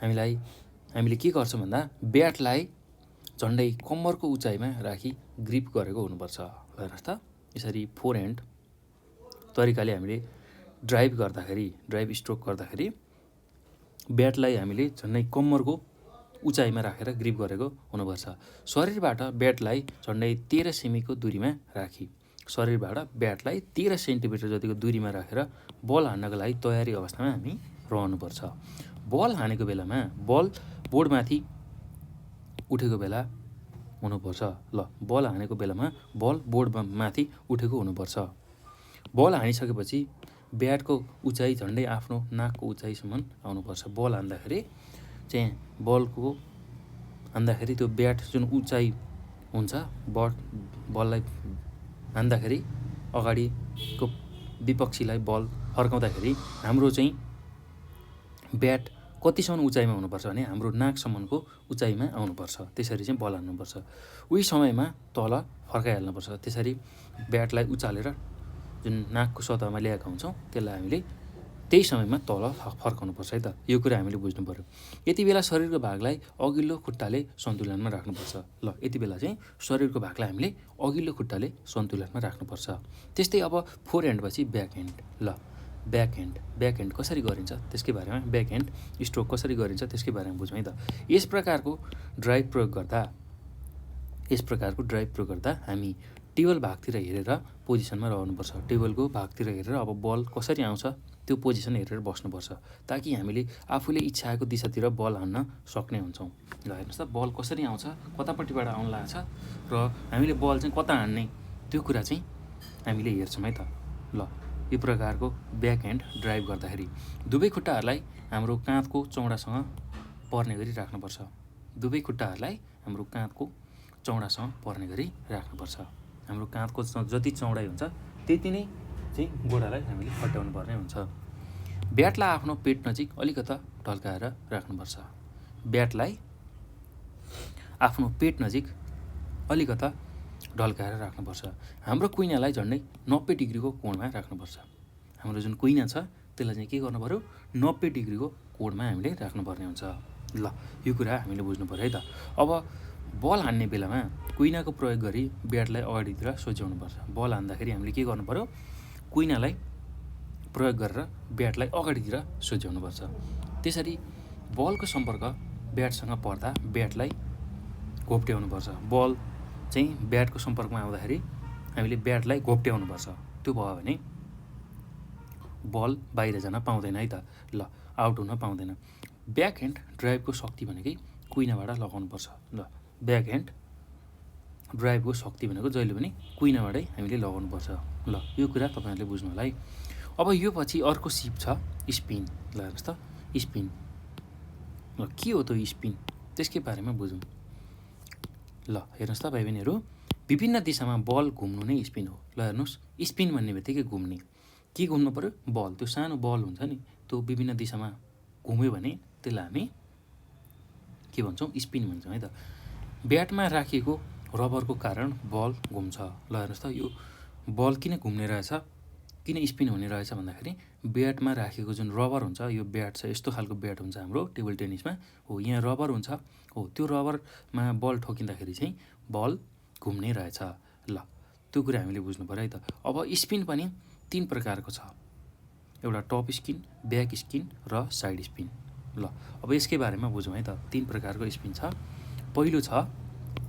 हामीले के गर्छौँ भन्दा ब्याटलाई झन्डै कम्मरको उचाइमा राखी ग्रिप गरेको हुनुपर्छ। ल हेर्नुहोस् त, यसरी फोरह्यान्ड तरिकाले हामीले ड्राइभ गर्दाखेरि, ड्राइभ स्ट्रोक गर्दाखेरि ब्याटलाई हामीले झन्डै कम्मरको उचाइमा राखेर ग्रिप गरेको हुनुपर्छ। शरीरबाट ब्याटलाई झन्डै 13 सेमीको दूरीमा राखी, शरीरबाट ब्याटलाई 13 सेन्टिमिटर जतिको दूरीमा राखेर बल हान्नको लागि तयारी अवस्थामा हामी रहनुपर्छ। बल हानेको बेलामा बल बोर्डमाथि उठेको बेला हुनुपर्छ। ल बल हानेको बेलामा बल बोर्डमाथि उठेको हुनुपर्छ। बल हानिसकेपछि ब्याटको उचाइ झन्डै आफ्नो नाकको उचाइसम्म आउनुपर्छ। बल हान्दाखेरि चाहिँ हान्दाखेरि त्यो ब्याट जुन उचाइ हुन्छ, बललाई हान्दाखेरि अगाडिको विपक्षीलाई बल फर्काउँदाखेरि हाम्रो चाहिँ ब्याट कतिसम्म उचाइमा हुनुपर्छ भने हाम्रो नाकसम्मको उचाइमा आउनुपर्छ। त्यसरी चाहिँ बल हान्नुपर्छ। उही समयमा तल फर्काइहाल्नुपर्छ। त्यसरी ब्याटलाई उचालेर जुन नाकको सतहमा ल्याएका हुन्छौँ त्यसलाई हामीले त्यही समयमा तल फर्काउनुपर्छ है त। यो कुरा हामीले बुझ्नु पऱ्यो। यति बेला शरीरको भागलाई अघिल्लो खुट्टाले सन्तुलनमा राख्नुपर्छ। ल यति बेला चाहिँ शरीरको भागलाई हामीले अघिल्लो खुट्टाले सन्तुलनमा राख्नुपर्छ। त्यस्तै अब फोरह्यान्डपछि ब्याकह्यान्ड। ल ब्याकह्यान्ड कसरी गरिन्छ त्यसकै बारेमा, ब्याकह्यान्ड स्ट्रोक कसरी गरिन्छ त्यसकै बारेमा बुझौँ है त। यस प्रकारको ड्राइभ प्रयोग गर्दा हामी टेबल भागतिर हेरेर पोजिसनमा रहनुपर्छ। टेबलको भागतिर हेरेर अब बल कसरी आउँछ त्यो पोजिसन हेरेर बस्नुपर्छ, ताकि हामीले आफूले इच्छाएको दिशातिर बल हान्न सक्ने हुन्छौँ। ल हेर्नुहोस् त, बल कसरी आउँछ, कतापट्टिबाट आउन लाग्छ र हामीले बल चाहिँ कता हान्ने त्यो कुरा चाहिँ हामीले हेर्छौँ है त। ल यो प्रकारको ब्याकह्यान्ड ड्राइभ गर्दाखेरि दुवै खुट्टाहरूलाई हाम्रो काँधको चौडासँग पर्ने गरी राख्नुपर्छ। दुवै खुट्टाहरूलाई हाम्रो काँधको चौडासँग पर्ने गरी राख्नुपर्छ। हाम्रो काँधको जति चौडाइ हुन्छ त्यति नै चाहिँ गोडालाई हामीले हटाउनु पर्ने हुन्छ। ब्याटलाई आफ्नो पेट नजिक अलिकता ढल्काएर राख्नुपर्छ। ब्याटलाई आफ्नो पेट नजिक अलिकता ढल्काएर राख्नुपर्छ। हाम्रो कुइनालाई झन्डै 90 डिग्रीको कोणमा राख्नुपर्छ। हाम्रो जुन कुइना छ त्यसलाई चाहिँ के गर्नु पऱ्यो, 90 डिग्रीको कोणमा हामीले राख्नुपर्ने हुन्छ। ल यो कुरा हामीले बुझ्नु पऱ्यो है त। अब बल हान्ने बेलामा कुइनाको प्रयोग गरी ब्याटलाई अगाडितिर सोच्याउनुपर्छ। बल हान्दाखेरि हामीले के गर्नु पऱ्यो, कुइनालाई प्रयोग गरेर ब्याटलाई अगाडितिर सोच्याउनुपर्छ। त्यसरी बलको सम्पर्क ब्याटसँग पर्दा ब्याटलाई घोप्ट्याउनुपर्छ। बल चाहिँ ब्याटको सम्पर्कमा आउँदाखेरि हामीले ब्याटलाई घोप्ट्याउनुपर्छ। त्यो भयो भने बल बाहिर जान पाउँदैन है त, ल आउट हुन पाउँदैन। ब्याक ह्यान्ड ड्राइभको शक्ति भनेकै कुइनाबाट लगाउनुपर्छ। ल ब्याक ह्यान्ड ड्राइभको शक्ति भनेको जहिले पनि कुइनाबाटै हामीले लगाउनुपर्छ। ल यो कुरा तपाईँहरूले बुझ्नु होला है। अब यो पछि अर्को सिप छ स्पिन। ल हेर्नुहोस् त स्पिन। ल के हो त स्पिन, त्यसकै बारेमा बुझौँ। ल हेर्नुहोस् त भाइ बहिनीहरू, विभिन्न दिशामा बल घुम्नु नै स्पिन हो। ल हेर्नुहोस्, स्पिन भन्ने बित्तिकै घुम्ने, के घुम्नु पऱ्यो, बल, त्यो सानो बल हुन्छ नि, त्यो विभिन्न दिशामा घुम्यो भने त्यसलाई हामी के भन्छौँ, स्पिन भन्छौँ है त। ब्याटमा राखिएको रबरको कारण बल घुम्छ। ल हेर्नुहोस् त यो बल किन घुम्ने रहेछ, किन स्पिन हुने रहेछ भन्दाखेरि ब्याटमा राखेको जुन रबर हुन्छ, यो ब्याट छ, यस्तो खालको ब्याट हुन्छ हाम्रो टेबल टेनिसमा हो, यहाँ रबर हुन्छ हो, त्यो रबरमा बल ठोकिँदाखेरि चाहिँ बल घुम्ने रहेछ। ल त्यो कुरा हामीले बुझ्नु पऱ्यो है त। अब स्पिन पनि 3 प्रकारको छ, एउटा टप स्पिन, ब्याक स्पिन र साइड स्पिन। ल अब यसकै बारेमा बुझौँ है त। 3 प्रकारको स्पिन छ। पहिलो छ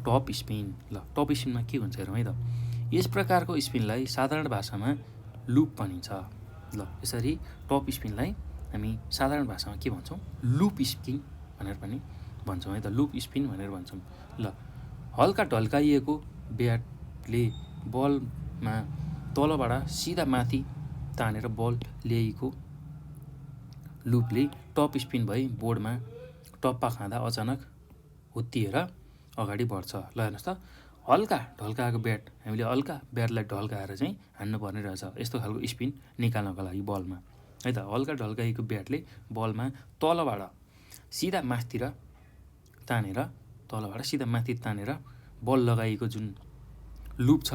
टप स्पिन। ल टप स्पिनमा के हुन्छ हेरौँ है त। यस प्रकारको स्पिनलाई साधारण भाषामा लुप भनिन्छ। ल यसरी टप स्पिनलाई हामी साधारण भाषामा के भन्छौँ, लुप स्पिन भनेर पनि भन्छौँ है त, लुप स्पिन भनेर भन्छौँ। ल हल्का ढल्काइएको ब्याटले बलमा तलबाट सिधा माथि तानेर बल ल्याएको लुपले टप स्पिन भई बोर्डमा टप्पा खाँदा अचानक हुत्तिएर अगाडि बढ्छ। ल हेर्नुहोस् त, हल्का ढल्काएको ब्याट, हामीले हल्का ब्याटलाई ढल्काएर चाहिँ हान्नुपर्ने रहेछ यस्तो खालको स्पिन निकाल्नको लागि बलमा है त। हल्का ढल्काएको ब्याटले बलमा तलबाट सिधा माथितिर तानेर, तलबाट सिधा माथि तानेर बल लगाइएको जुन लुप छ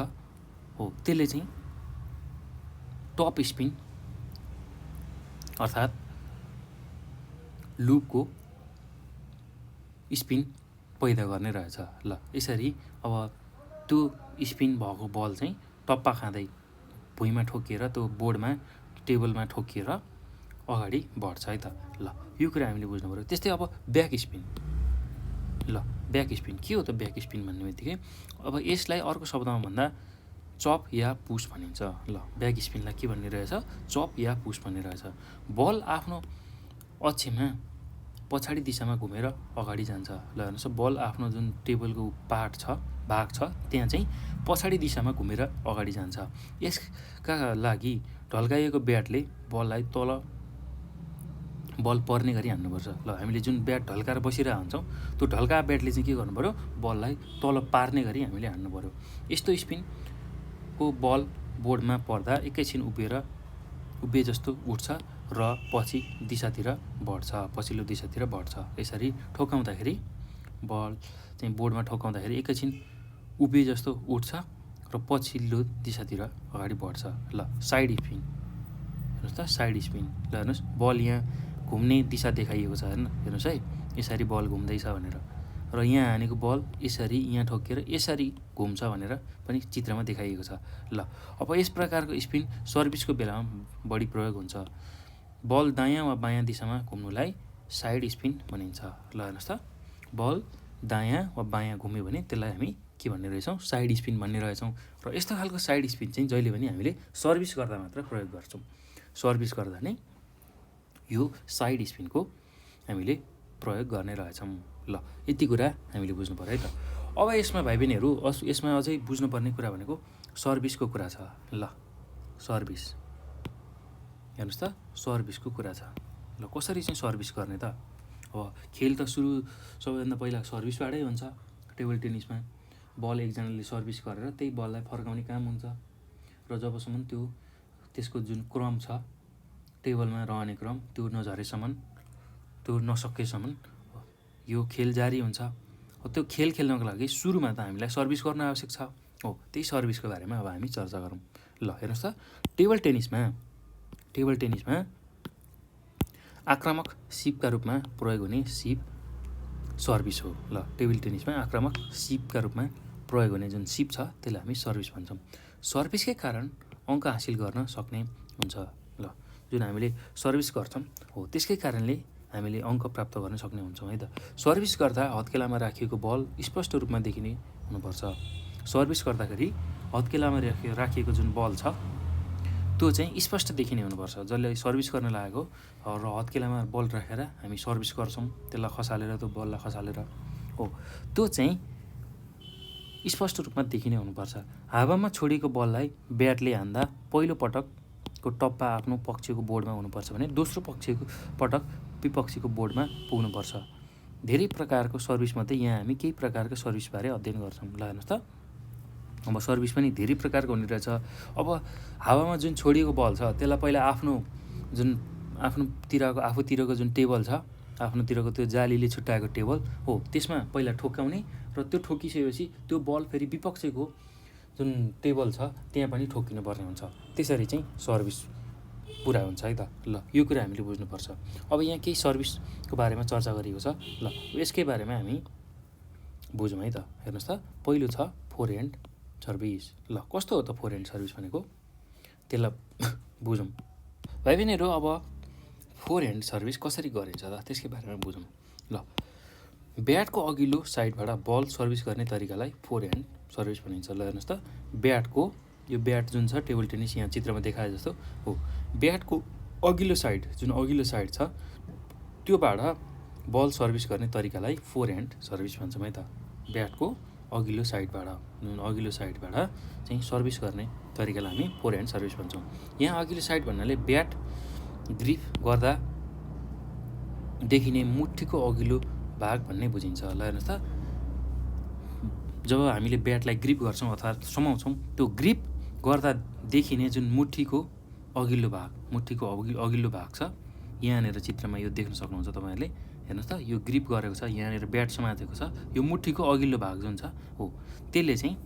हो, त्यसले चाहिँ टप स्पिन अर्थात् लुपको स्पिन पैदा गर्ने रहेछ। ल यसरी अब त्यो स्पिन भएको बल चाहिँ टप्पा खाँदै भुइँमा ठोकिएर त्यो बोर्डमा टेबलमा ठोकिएर अगाडि बढ्छ है त। ल यो कुरा हामीले बुझ्नु पऱ्यो। त्यस्तै अब ब्याक स्पिन। ल ब्याक स्पिन के हो त, ब्याक स्पिन भन्ने बित्तिकै अब यसलाई अर्को शब्दमा भन्दा चप या पुस भनिन्छ। ल ब्याक स्पिनलाई के भन्ने रहेछ, चप या पुस भन्ने रहेछ। बल आफ्नो अक्षमा पछाडि दिशामा घुमेर अगाडि जान्छ। ल हेर्नुहोस्, बल आफ्नो जुन टेबलको भाग छ त्यहाँ चाहिँ पछाडि दिशामा घुमेर अगाडि जान्छ। यसका लागि ढल्काइएको ब्याटले बललाई तल बल पर्ने गरी हान्नुपर्छ। ल हामीले जुन ब्याट ढल्काएर बसिरहेको हुन्छौँ, त्यो ढल्का ब्याटले चाहिँ के गर्नु पऱ्यो, बललाई तल पार्ने गरी हामीले हान्नु पऱ्यो। यस्तो स्पिनको बल बोर्डमा पर्दा एकैछिन उभिए जस्तो उठ्छ र पछि दिशातिर बढ्छ, पछिल्लो दिशातिर बढ्छ। यसरी ठोकाउँदाखेरि बल चाहिँ बोर्डमा ठोकाउँदाखेरि एकैछिन उभिए जस्तो उठ्छ र पछिल्लो दिशातिर अगाडि बढ्छ। ल साइड स्पिन। हेर्नुहोस् त साइड स्पिन। ल हेर्नुहोस्, बल यहाँ घुम्ने दिशा देखाइएको छ, हेर्नुहोस् है, यसरी बल घुम्दैछ भनेर, र यहाँ हानेको बल यसरी यहाँ ठोकिएर यसरी घुम्छ भनेर पनि चित्रमा देखाइएको छ। ल अब यस प्रकारको स्पिन सर्भिसको बेलामा बढी प्रयोग हुन्छ। बल दायाँ वा बायाँ दिशामा घुम्नुलाई साइड स्पिन भनिन्छ। ल हेर्नुहोस् त, बल दायाँ वा बायाँ घुम्यो भने त्यसलाई हामी के भन्ने रहेछौँ, साइड स्पिन भन्ने रहेछौँ। र यस्तो खालको साइड स्पिन चाहिँ जहिले पनि हामीले सर्भिस गर्दा मात्र प्रयोग गर्छौँ। सर्भिस गर्दा नै यो साइड स्पिनको हामीले प्रयोग गर्ने रहेछौँ। ल यति कुरा हामीले बुझ्नु पऱ्यो है त। अब यसमा भाइ बहिनीहरू यसमा अझै बुझ्नुपर्ने कुरा भनेको सर्भिसको कुरा छ। ल सर्भिस हेर्नुहोस् त, सर्भिसको कुरा छ। ल कसरी चाहिँ सर्भिस गर्ने त। अब खेल त सुरु सबैभन्दा पहिला सर्भिसबाटै हुन्छ। टेबल टेनिसमा बल एकजनाले सर्भिस गरेर त्यही बललाई फर्काउने काम हुन्छ, र जबसम्म त्यसको जुन क्रम छ, टेबलमा रहने क्रम, त्यो नझरेसम्म, त्यो नसकेसम्म यो खेल जारी हुन्छ। त्यो खेल खेल्नको लागि सुरुमा त हामीलाई सर्भिस गर्न आवश्यक छ हो, त्यही सर्भिसको बारेमा अब हामी चर्चा गरौँ। ल हेर्नुहोस् त, टेबल टेनिसमा आक्रामक सिपका रूपमा प्रयोग हुने सिप सर्भिस हो। ल टेबल टेनिसमा आक्रामक सिपका रूपमा प्रयोग हुने जुन सिप छ त्यसलाई हामी सर्भिस भन्छौँ। सर्भिसकै कारण अङ्क हासिल गर्न सक्ने हुन्छ। ल जुन हामीले सर्भिस गर्छौँ हो, त्यसकै कारणले हामीले अङ्क प्राप्त गर्न सक्ने हुन्छौँ है त। सर्भिस गर्दा हत्केलामा राखिएको बल स्पष्ट रूपमा देखिने हुनुपर्छ। सर्भिस गर्दाखेरि हत्केलामा राखिएको जुन बल छ त्यो चाहिँ स्पष्ट देखिने हुनुपर्छ। जसले सर्भिस गर्न लागेको र हत्केलामा बल राखेर हामी सर्भिस गर्छौँ, त्यसलाई खसालेर त्यो बललाई खसालेर हो, त्यो चाहिँ स्पष्ट रूपमा देखिने हुनुपर्छ। हावामा छोडेको बललाई ब्याटले हान्दा पहिलो पटकको टप्पा आफ्नो पक्षको बोर्डमा हुनुपर्छ भने दोस्रो पटक विपक्षीको बोर्डमा पुग्नुपर्छ। धेरै प्रकारको सर्भिसमध्ये यहाँ हामी केही प्रकारको सर्भिसबारे अध्ययन गर्छौँ। ल हेर्नुहोस् त, अब सर्भिस पनि धेरै प्रकारको हुने रहेछ। अब हावामा जुन छोडिएको बल छ त्यसलाई पहिला आफूतिरको जुन टेबल छ, आफ्नोतिरको त्यो जालीले छुट्याएको टेबल हो, त्यसमा पहिला ठोक्काउने र त्यो ठोकिसकेपछि त्यो बल फेरि विपक्षीको जुन टेबल छ त्यहाँ पनि ठोकिनुपर्ने हुन्छ। त्यसरी चाहिँ सर्भिस पुरा हुन्छ है त। ल यो कुरा हामीले बुझ्नुपर्छ। अब यहाँ केही सर्भिसको बारेमा चर्चा गरिएको छ। ल यसकै बारेमा हामी बुझौँ है त। हेर्नुहोस् त, पहिलो छ फोरह्यान्ड सर्भिस। ल कस्तो हो त फोरह्यान्ड सर्भिस भनेको, त्यसलाई बुझौँ। भाइ बहिनीहरू, अब फोरह्यान्ड सर्भिस कसरी गरिन्छ त त्यसकै बारेमा बुझौँ। ल ब्याटको अघिल्लो साइडबाट बल सर्भिस गर्ने तरिकालाई फोरह्यान्ड सर्भिस भनिन्छ। ल हेर्नुहोस् त, ब्याटको यो ब्याट जुन छ टेबल टेनिस यहाँ चित्रमा देखाए जस्तो हो, ब्याटको अघिल्लो साइड छ त्योबाट बल सर्भिस गर्ने तरिकालाई फोरह्यान्ड सर्भिस भन्छौँ है त। ब्याटको अघिल्लो साइडबाट चाहिँ सर्भिस गर्ने तरिकालाई हामी फोरह्यान्ड सर्भिस भन्छौँ। यहाँ अघिल्लो साइड भन्नाले ब्याट ग्रिप गर्दा देखिने मुठीको अघिल्लो भाग भन्ने बुझिन्छ। ल हेर्नुहोस् त, जब हामीले ब्याटलाई ग्रिप गर्छौँ अथवा समाउँछौँ, त्यो ग्रिप गर्दा देखिने जुन मुठीको अघिल्लो भाग छ, यहाँनिर चित्रमा यो देख्न सक्नुहुन्छ तपाईँहरूले। हेर्नुहोस् त, यो ग्रिप गरेको छ, यहाँनिर ब्याट समातेको छ, यो मुठीको अघिल्लो भाग जुन छ हो, त्यसले चाहिँ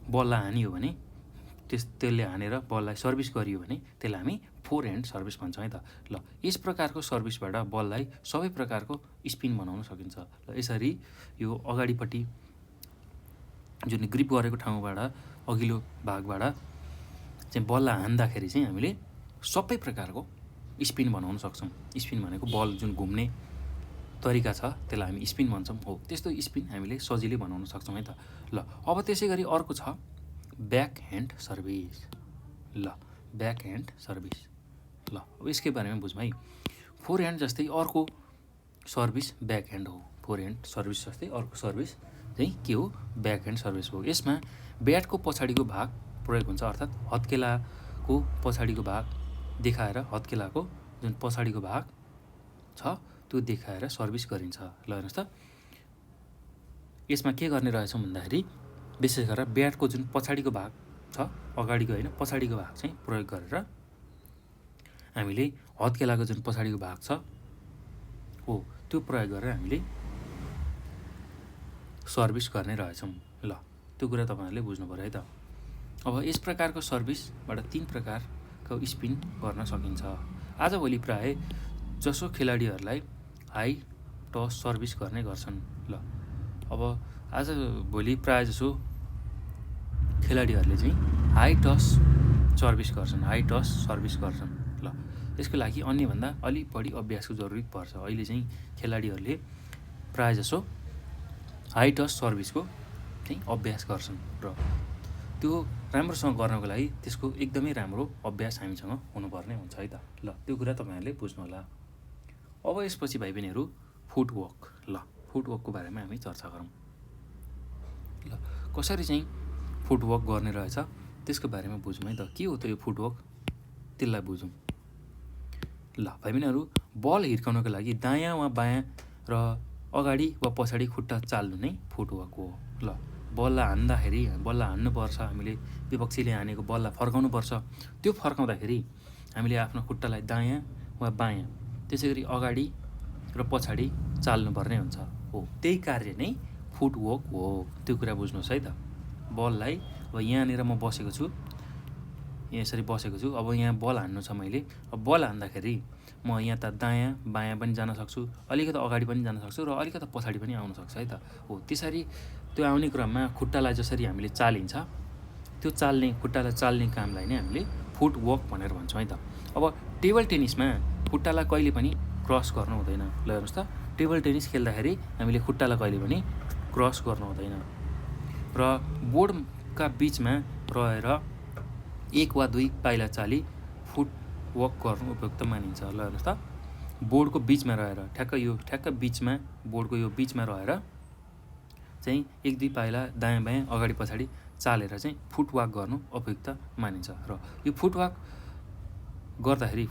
बललाई हान्यो भने, त्यसले हानेर बललाई सर्भिस गरियो भने त्यसलाई हामी फोरह्यान्ड सर्भिस भन्छौँ है त। ल यस प्रकारको सर्भिसबाट बललाई सबै प्रकारको स्पिन बनाउन सकिन्छ। ल यसरी यो अगाडिपट्टि जुन ग्रिप गरेको ठाउँबाट अघिल्लो भागबाट चाहिँ बललाई हान्दाखेरि चाहिँ हामीले सबै प्रकारको स्पिन बनाउन सक्छौँ। स्पिन भनेको बल जुन घुम्ने तरिका छ त्यसलाई हामी स्पिन भन्छौँ हो, त्यस्तो स्पिन हामीले सजिलै बनाउन सक्छौँ है त। ल अब त्यसै गरी अर्को छ ब्याक ह्यान्ड सर्भिस। ल ब्याक ह्यान्ड सर्भिस, ल अब यसकै बारेमा बुझौँ है। फोरह्यान्ड जस्तै अर्को सर्भिस ब्याक ह्यान्ड हो। फोरह्यान्ड सर्भिस जस्तै अर्को सर्भिस चाहिँ के हो, ब्याक ह्यान्ड सर्भिस हो। यसमा ब्याटको पछाडिको भाग प्रयोग हुन्छ, अर्थात् हत्केलाको पछाडिको भाग देखाएर, हत्केलाको जुन पछाडिको भाग छ त्यो देखाएर सर्भिस गरिन्छ। ल हेर्नुहोस् त, यसमा के गर्ने रहेछौँ भन्दाखेरि विशेष गरेर ब्याटको जुन पछाडिको भाग छ, अगाडिको होइन पछाडिको भाग चाहिँ प्रयोग गरेर हामीले हत्केलाको जुन पछाडिको भाग छ हो त्यो प्रयोग गरेर हामीले सर्भिस गर्ने रहेछौँ। ल त्यो कुरा तपाईँहरूले बुझ्नु पऱ्यो है त। अब यस प्रकारको सर्भिसबाट 3 प्रकारको स्पिन गर्न सकिन्छ। आजभोलि प्राय जसो खेलाडीहरूलाई हाई टस सर्भिस गर्ने गर्छन्। ल अब आजभोलि प्राय जसो खेलाडीहरूले चाहिँ हाई टस सर्भिस गर्छन्। ल यसको लागि अन्यभन्दा अलिक बढी अभ्यासको जरुरी पर्छ। अहिले चाहिँ खेलाडीहरूले प्राय जसो हाई टस सर्भिसको चाहिँ अभ्यास गर्छन् र त्यो राम्रोसँग गर्नको लागि त्यसको एकदमै राम्रो अभ्यास हामीसँग हुनुपर्ने हुन्छ है त। ल त्यो कुरा तपाईँहरूले बुझ्नु होला। अब यसपछि भाइ बहिनीहरू फुटवर्क। ल फुटवर्कको बारेमा हामी चर्चा गरौँ। ल कसरी चाहिँ फुटवर्क गर्ने रहेछ त्यसको बारेमा बुझौँ है त। के हो त यो फुटवर्क, त्यसलाई बुझौँ। ल भाइ बहिनीहरू, बल हिर्काउनको लागि दायाँ वा बायाँ र अगाडि वा पछाडि खुट्टा चाल्नु नै फुटवर्क हो। ल बललाई हान्नुपर्छ, हामीले विपक्षीले हानेको बललाई फर्काउनुपर्छ। त्यो फर्काउँदाखेरि हामीले आफ्नो खुट्टालाई दायाँ वा बायाँ, त्यसै गरी अगाडि र पछाडि चाल्नुपर्ने हुन्छ हो, त्यही कार्य नै फुटवर्क हो। त्यो कुरा बुझ्नुहोस् है त। बललाई अब यहाँनिर म बसेको छु, यसरी बसेको छु, अब यहाँ बल हान्नु छ मैले। अब बल हान्दाखेरि म यहाँ त दायाँ बायाँ पनि जान सक्छु, अलिकति अगाडि पनि जान सक्छु र अलिकति पछाडि पनि आउन सक्छ है त हो। त्यसरी त्यो आउने क्रममा खुट्टालाई जसरी हामीले चालिन्छ, त्यो खुट्टालाई चाल्ने कामलाई नै हामीले फुटवर्क भनेर भन्छौँ है त। अब टेबल टेनिसमा खुट्टालाई कहिले पनि क्रस गर्नु हुँदैन। ल हेर्नुहोस् त, टेबल टेनिस खेल्दाखेरि हामीले खुट्टालाई कहिले पनि क्रस गर्नु हुँदैन र बोर्डका बिचमा रहेर 1 वा 2 पाइला चाली वर्क गर्नु उपयुक्त मानिन्छ। ल हेर्नुहोस् त, बोर्डको बिचमा रहेर ठ्याक्क बिचमा बोर्डको यो बिचमा रहेर चाहिँ 1-2 पाइला दायाँ बायाँ अगाडि पछाडि चालेर चाहिँ फुटवाक गर्नु उपयुक्त मानिन्छ। र यो फुटवाक गर्दाखेरि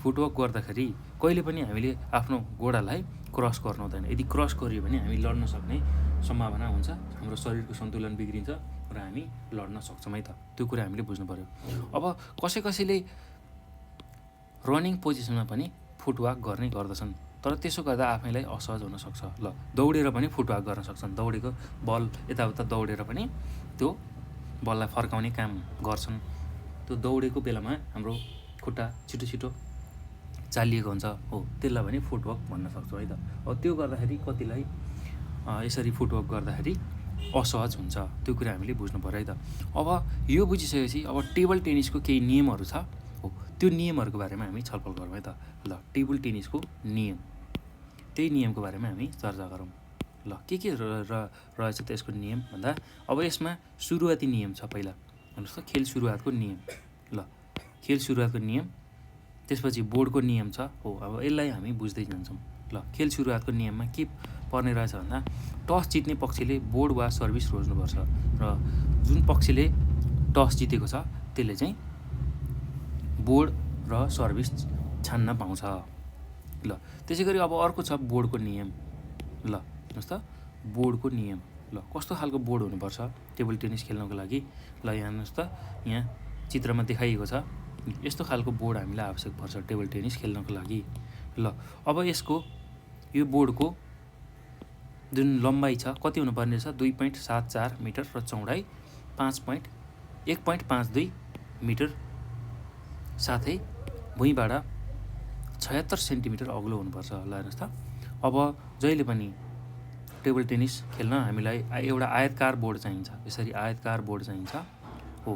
कहिले पनि हामीले आफ्नो गोडालाई क्रस गर्नु हुँदैन। यदि क्रस गरियो भने हामी लड्न सक्ने सम्भावना हुन्छ, हाम्रो शरीरको सन्तुलन बिग्रिन्छ र हामी लड्न सक्छौँ है त। त्यो कुरा हामीले बुझ्नु पर्यो। अब कसैले रनिङ पोजिसनमा पनि फुटवाक गर्ने गर्दछन्, तर त्यसो गर्दा आफैलाई असहज हुनसक्छ। ल दौडेर पनि फुटवाक गर्न सक्छन्, दौडेको बल यताउता दौडेर पनि त्यो बललाई फर्काउने काम गर्छन्। त्यो दौडेको बेलामा हाम्रो खुट्टा छिटो चालिएको हुन्छ, हो त्यसलाई पनि फुटवर्क भन्न सक्छौँ है त। अब त्यो गर्दाखेरि कतिलाई यसरी फुटवर्क गर्दाखेरि असहज हुन्छ, त्यो कुरा हामीले बुझ्नु पर्यो है त। अब यो बुझिसकेपछि अब टेबल टेनिसको केही नियमहरू छ, हो त्यो नियमहरूको बारेमा हामी छलफल गरौँ है त। ल टेबल टेनिसको नियम, त्यही नियमको बारेमा हामी चर्चा गरौँ। ल के रहेछ त यसको नियम भन्दा, अब यसमा सुरुवाती नियम छ। पहिला हेर्नुहोस् त, खेल सुरुवातको नियम। ल खेल सुरुवातको नियम, त्यसपछि बोर्डको नियम छ, हो अब यसलाई हामी बुझ्दै जान्छौँ। ल खेल सुरुवातको नियममा के पर्ने रहेछ भन्दा, टस जित्ने पक्षले बोर्ड वा सर्भिस रोज्नुपर्छ र जुन पक्षले टस जितेको छ त्यसले चाहिँ बोर्ड र सर्भिस छान्न पाउँछ। ल त्यसै गरी अब अर्को छ बोर्डको नियम। ल हेर्नुहोस् त, बोर्डको नियम। ल कस्तो खालको बोर्ड हुनुपर्छ टेबल टेनिस खेल्नको लागि? ल यहाँ हेर्नुहोस् त, यहाँ चित्रमा देखाइएको छ, यस्तो खालको बोर्ड हामीलाई आवश्यक पर्छ टेबल टेनिस खेल्नको लागि। ल अब यो बोर्डको जुन लम्बाइ छ कति हुनुपर्ने छ, 2.74 मिटर र चौडाइ 1.52 मिटर, साथै भुइँबाट 76 सेन्टिमिटर अग्लो हुनुपर्छ। ल हेर्नुहोस् त, अब जहिले पनि टेबल टेनिस खेल्न हामीलाई एउटा आयतकार बोर्ड चाहिन्छ। यसरी आयतकार बोर्ड चाहिन्छ, हो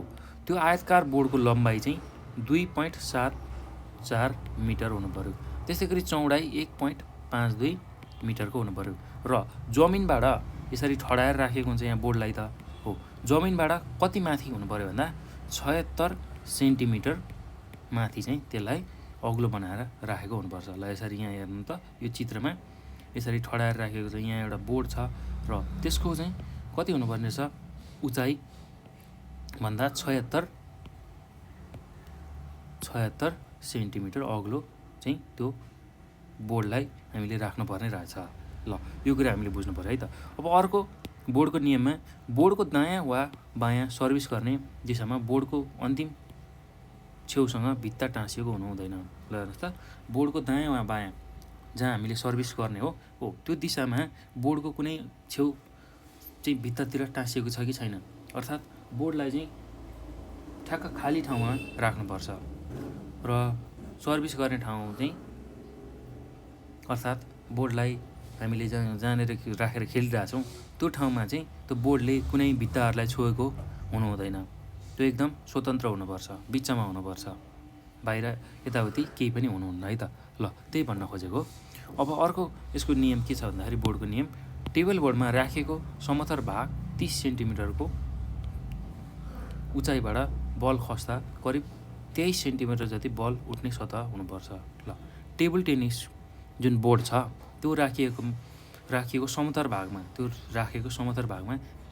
त्यो आयतकार बोर्डको लम्बाइ चाहिँ 2.74 मिटर हुनु पर्यो। त्यसै गरी चौडाइ 1.52 मिटरको हुनु पर्यो। र जमिनबाट यसरी ठडाएर राखेको हुन्छ यहाँ बोर्डलाई त, हो जमिनबाट कति माथि हुनु पर्यो भन्दा 76 सेन्टिमिटर माथि चाहिँ त्यसलाई अग्लो बनाएर राखेको हुनुपर्छ। ल यसरी यहाँ हेर्नु त, यो चित्रमा यसरी ठडाएर राखेको छ, यहाँ एउटा बोर्ड छ र त्यसको चाहिँ कति हुनुपर्ने छ, उचाइ भन्दा 76 सेन्टिमिटर अग्लो चाहिँ त्यो बोर्डलाई हामीले राख्नुपर्ने रहेछ। ल यो कुरा हामीले बुझ्नु पर्यो है त। अब अर्को बोर्डको नियममा, बोर्डको दायाँ वा बायाँ सर्भिस गर्ने दिशामा बोर्डको अन्तिम छेउसँग भित्ता टाँसिएको हुनु हुँदैन। ल हेर्नुहोस् त, बोर्डको दायाँ वा बायाँ जहाँ हामीले सर्भिस गर्ने हो त्यो दिशामा बोर्डको कुनै छेउ चाहिँ भित्तातिर टाँसिएको छ कि छैन, अर्थात् बोर्डलाई चाहिँ ठ्याक्क खाली ठाउँमा राख्नुपर्छ र सर्भिस गर्ने ठाउँ चाहिँ अर्थात् बोर्डलाई हामीले जहाँनिर राखेर खेलिरहेछौँ त्यो ठाउँमा चाहिँ त्यो बोर्डले कुनै भित्ताहरूलाई छोएको हुनु हुँदैन, त्यो एकदम स्वतन्त्र हुनुपर्छ, बिचमा हुनुपर्छ, बाहिर यताउति केही पनि हुनुहुन्न है त। ल त्यही भन्न खोजेको। अब अर्को यसको नियम के छ भन्दाखेरि, बोर्डको नियम, टेबल बोर्डमा राखेको समथर भाग 30 सेन्टिमिटरको उचाइबाट बल खस्दा करिब 23 सेन्टिमिटर जति बल उठ्ने सतह हुनुपर्छ। ल टेबल टेनिस जुन बोर्ड छ त्यो राखिएको समथर भागमा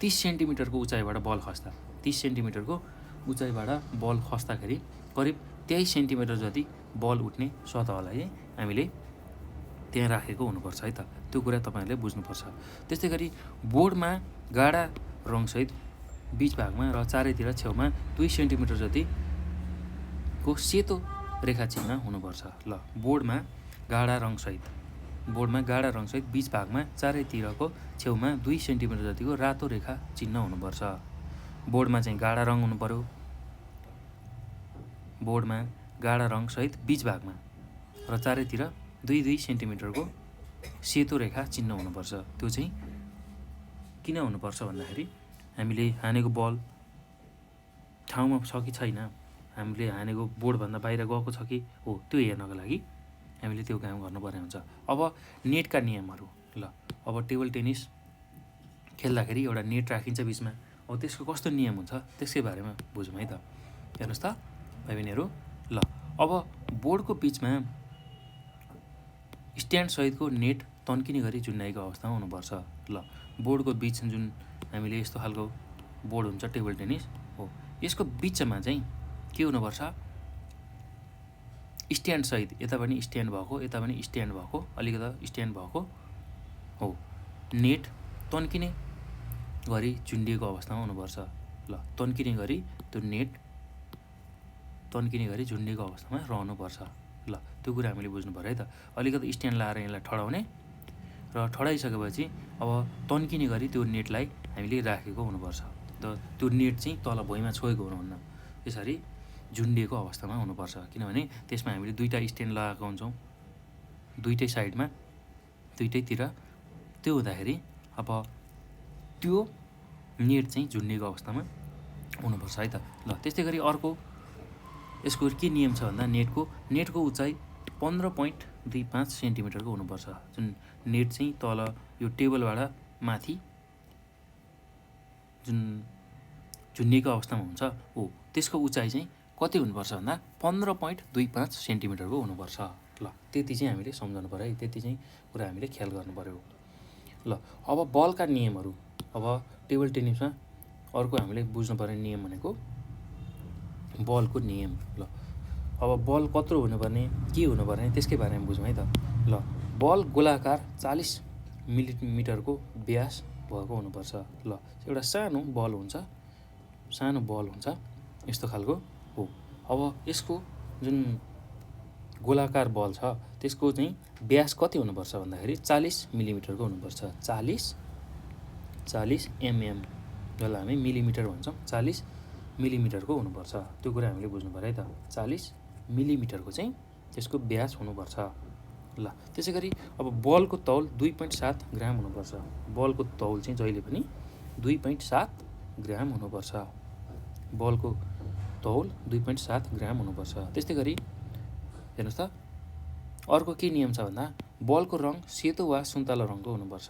30 सेन्टिमिटरको उचाइबाट बल खस्दा 30 सेन्टिमिटरको उचाइबाट बल खस्दाखेरि करिब 23 सेन्टिमिटर जति बल उठ्ने सतहलाई हामीले त्यहाँ राखेको हुनुपर्छ है त। त्यो कुरा तपाईँहरूले बुझ्नुपर्छ। त्यस्तै गरी बोर्डमा गाढा रङसहित बिच भागमा र चारैतिर छेउमा 2 सेन्टिमिटर जतिको सेतो रेखा चिह्न हुनुपर्छ। ल बोर्डमा गाढा रङसहित बिच भागमा चारैतिरको छेउमा 2 सेन्टिमिटर जतिको रातो रेखा चिह्न हुनुपर्छ। बोर्डमा चाहिँ गाढा रङ हुनु पर्यो, बोर्डमा गाढा रङसहित बिच भागमा र चारैतिर 2 सेन्टिमिटरको सेतो रेखा चिह्न हुनुपर्छ। त्यो चाहिँ किन हुनुपर्छ भन्दाखेरि, हामीले हानेको बल ठाउँमा छ कि छैन, हामीले हानेको बोर्डभन्दा बाहिर गएको छ कि हो त्यो हेर्नको लागि हामीले त्यो काम गर्नुपर्ने हुन्छ। अब नेटका नियमहरू। ल अब टेबल टेनिस खेल्दाखेरि एउटा नेट राखिन्छ बिचमा, अब त्यसको कस्तो नियम हुन्छ त्यसकै बारेमा बुझौँ है त। हेर्नुहोस् त भाइ बहिनीहरू, ल अब बोर्डको बिचमा स्ट्यान्ड सहितको नेट तन्किने गरी झुन्डाएको अवस्थामा हुनुपर्छ। ल बोर्डको बिच जुन हामीले यस्तो खालको बोर्ड हुन्छ टेबल टेनिस हो, यसको बिचमा चाहिँ के हुनुपर्छ, स्ट्यान्ड सहित, यता पनि स्ट्यान्ड भएको, यता पनि स्ट्यान्ड भएको, अलिकति स्ट्यान्ड भएको हो, नेट तन्किने गरी झुन्डिएको अवस्थामा हुनुपर्छ। ल तन्किने गरी त्यो नेट तन्किने गरी झुन्डिएको अवस्थामा रहनुपर्छ। ल त्यो कुरा हामीले बुझ्नु पऱ्यो है त। अलिकति स्ट्यान्ड लाएर यसलाई ठडाउने र ठडाइसकेपछि अब तन्किने गरी त्यो नेटलाई हामीले राखेको हुनुपर्छ। त्यो नेट चाहिँ तल भुइँमा छोएको हुनुहुन्न, यसरी झुन्डिएको अवस्थामा हुनुपर्छ। किनभने त्यसमा हामीले दुईवटा स्ट्यान्ड लगाएको हुन्छौँ दुईटै साइडमा, दुईटैतिर। त्यो हुँदाखेरि अब त्यो नेट चाहिँ झुन्डिएको अवस्थामा हुनुपर्छ है त। ल त्यस्तै गरी अर्को यसको के नियम छ भन्दा नेटको उचाइ 15.25 सेन्टिमिटरको हुनुपर्छ। जुन नेट चाहिँ तल यो टेबलबाट माथि जुन झुन्डिएको अवस्थामा हुन्छ हो, त्यसको उचाइ चाहिँ कति हुनुपर्छ भन्दा 15.25 सेन्टिमिटरको हुनुपर्छ। ल त्यति चाहिँ हामीले सम्झाउनु पऱ्यो है, त्यति चाहिँ कुरा हामीले ख्याल गर्नु पऱ्यो। ल अब बलका नियमहरू, अब टेबल टेनिसमा अर्को हामीले बुझ्नुपर्ने नियम भनेको बलको नियम। ल अब बल कत्रो हुनुपर्ने, के हुनुपर्ने, त्यसकै बारेमा बुझौँ है त। ल बल गोलाकार 40 मिलिमिटरको व्यास भएको हुनुपर्छ। ल एउटा सानो बल हुन्छ यस्तो खालको हो। अब यसको जुन गोलाकार बल छ त्यसको चाहिँ व्यास कति हुनुपर्छ भन्दाखेरि 40 मिलिमिटरको हुनुपर्छ। 40 mm, जसलाई हामी मिलिमिटर भन्छौँ, 40 मिलिमिटरको हुनुपर्छ। त्यो कुरा हामीले बुझ्नु पऱ्यो है त। 40 मिलिमिटरको चाहिँ त्यसको व्यास हुनुपर्छ। ल त्यसै गरी अब बलको तौल 2.7 ग्राम हुनुपर्छ। बलको तौल चाहिँ जहिले पनि 2.7 ग्राम हुनुपर्छ। बलको तौल 2.7 ग्राम हुनुपर्छ। त्यस्तै गरी हेर्नुहोस् त, अर्को के नियम छ भन्दा बलको रङ सेतो वा सुन्तला रङको हुनुपर्छ।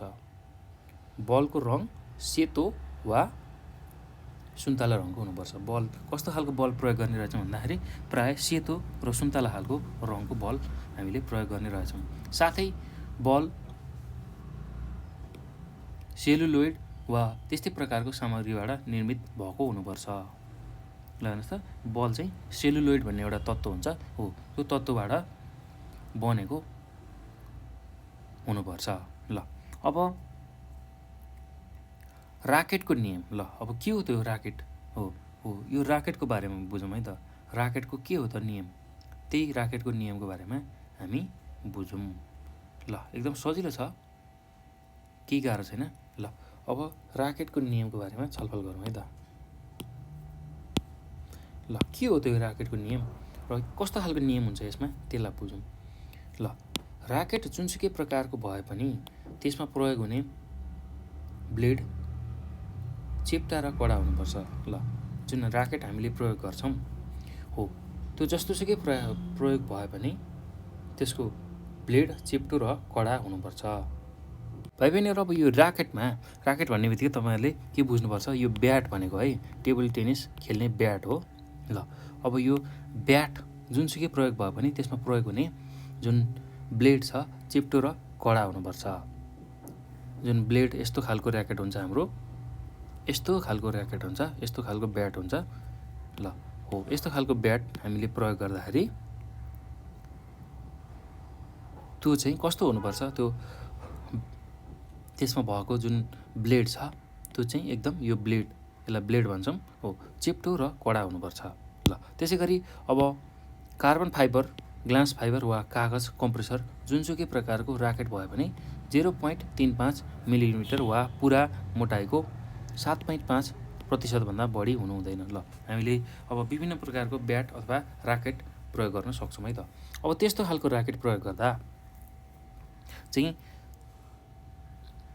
बलको रङ सेतो वा सुन्तला रङको हुनुपर्छ। बल कस्तो खालको बल प्रयोग गर्ने रहेछौँ भन्दाखेरि प्रायः सेतो र सुन्तला खालको रङको बल हामीले प्रयोग गर्ने रहेछौँ। साथै बल सेलुलोइड वा त्यस्तै प्रकारको सामग्रीबाट निर्मित भएको हुनुपर्छ। ल हेर्नुहोस् त, बल चाहिँ सेलुलोइड भन्ने एउटा तत्त्व हुन्छ हो, त्यो तत्त्वबाट बनेको हुनुपर्छ। ल अब राकेटको नियम। ल अब के हो त्यो राकेट हो, यो राकेटको बारेमा बुझौँ है त। राकेटको के हो त नियम, त्यही राकेटको नियमको बारेमा हामी बुझौँ। ल एकदम सजिलो छ, केही गाह्रो छैन। ल अब राकेटको नियमको बारेमा छलफल गरौँ है त। ल के हो त्यो राकेटको नियम र कस्तो खालको नियम हुन्छ यसमा, त्यसलाई बुझौँ। ल राकेट जुनसुकै प्रकारको भए पनि त्यसमा प्रयोग हुने ब्लेड चेप्टा र कडा हुनुपर्छ। ल जुन राकेट हामीले प्रयोग गर्छौँ हो, त्यो जस्तोसुकै प्रयोग भए पनि त्यसको ब्लेड चेप्टो र कडा हुनुपर्छ। भाइ बहिनीहरू, अब यो राकेट भन्ने बित्तिकै तपाईँहरूले के बुझ्नुपर्छ, यो ब्याट भनेको है टेबल टेनिस खेल्ने ब्याट हो। ल अब यो ब्याट जुनसुकै प्रयोग भए पनि त्यसमा प्रयोग हुने जुन ब्लेड छ चेप्टो र कडा हुनुपर्छ। जुन ब्लेड यस्तो खालको ऱ्याकेट हुन्छ हाम्रो, यस्तो खालको ऱ्याकेट हुन्छ, यस्तो खालको ब्याट हुन्छ। ल हो, यस्तो खालको ब्याट हामीले प्रयोग गर्दाखेरि त्यो चाहिँ कस्तो हुनुपर्छ, त्यो त्यसमा भएको जुन ब्लेड छ त्यो चाहिँ एकदम यो ब्लेड, यसलाई ब्लेड भन्छौँ हो, चेप्टो र कडा हुनुपर्छ। ल त्यसै गरी अब कार्बन फाइबर, ग्लास फाइबर वा कागज कम्प्रेसर जुनसुकै प्रकारको राकेट भए पनि 0.35 मिलिमिटर वा पुरा मोटाइको 7.5% भन्दा बढी हुनु हुँदैन। ल हामीले अब विभिन्न प्रकारको ब्याट अथवा राकेट प्रयोग गर्न सक्छौँ है त। अब त्यस्तो खालको राकेट प्रयोग गर्दा चाहिँ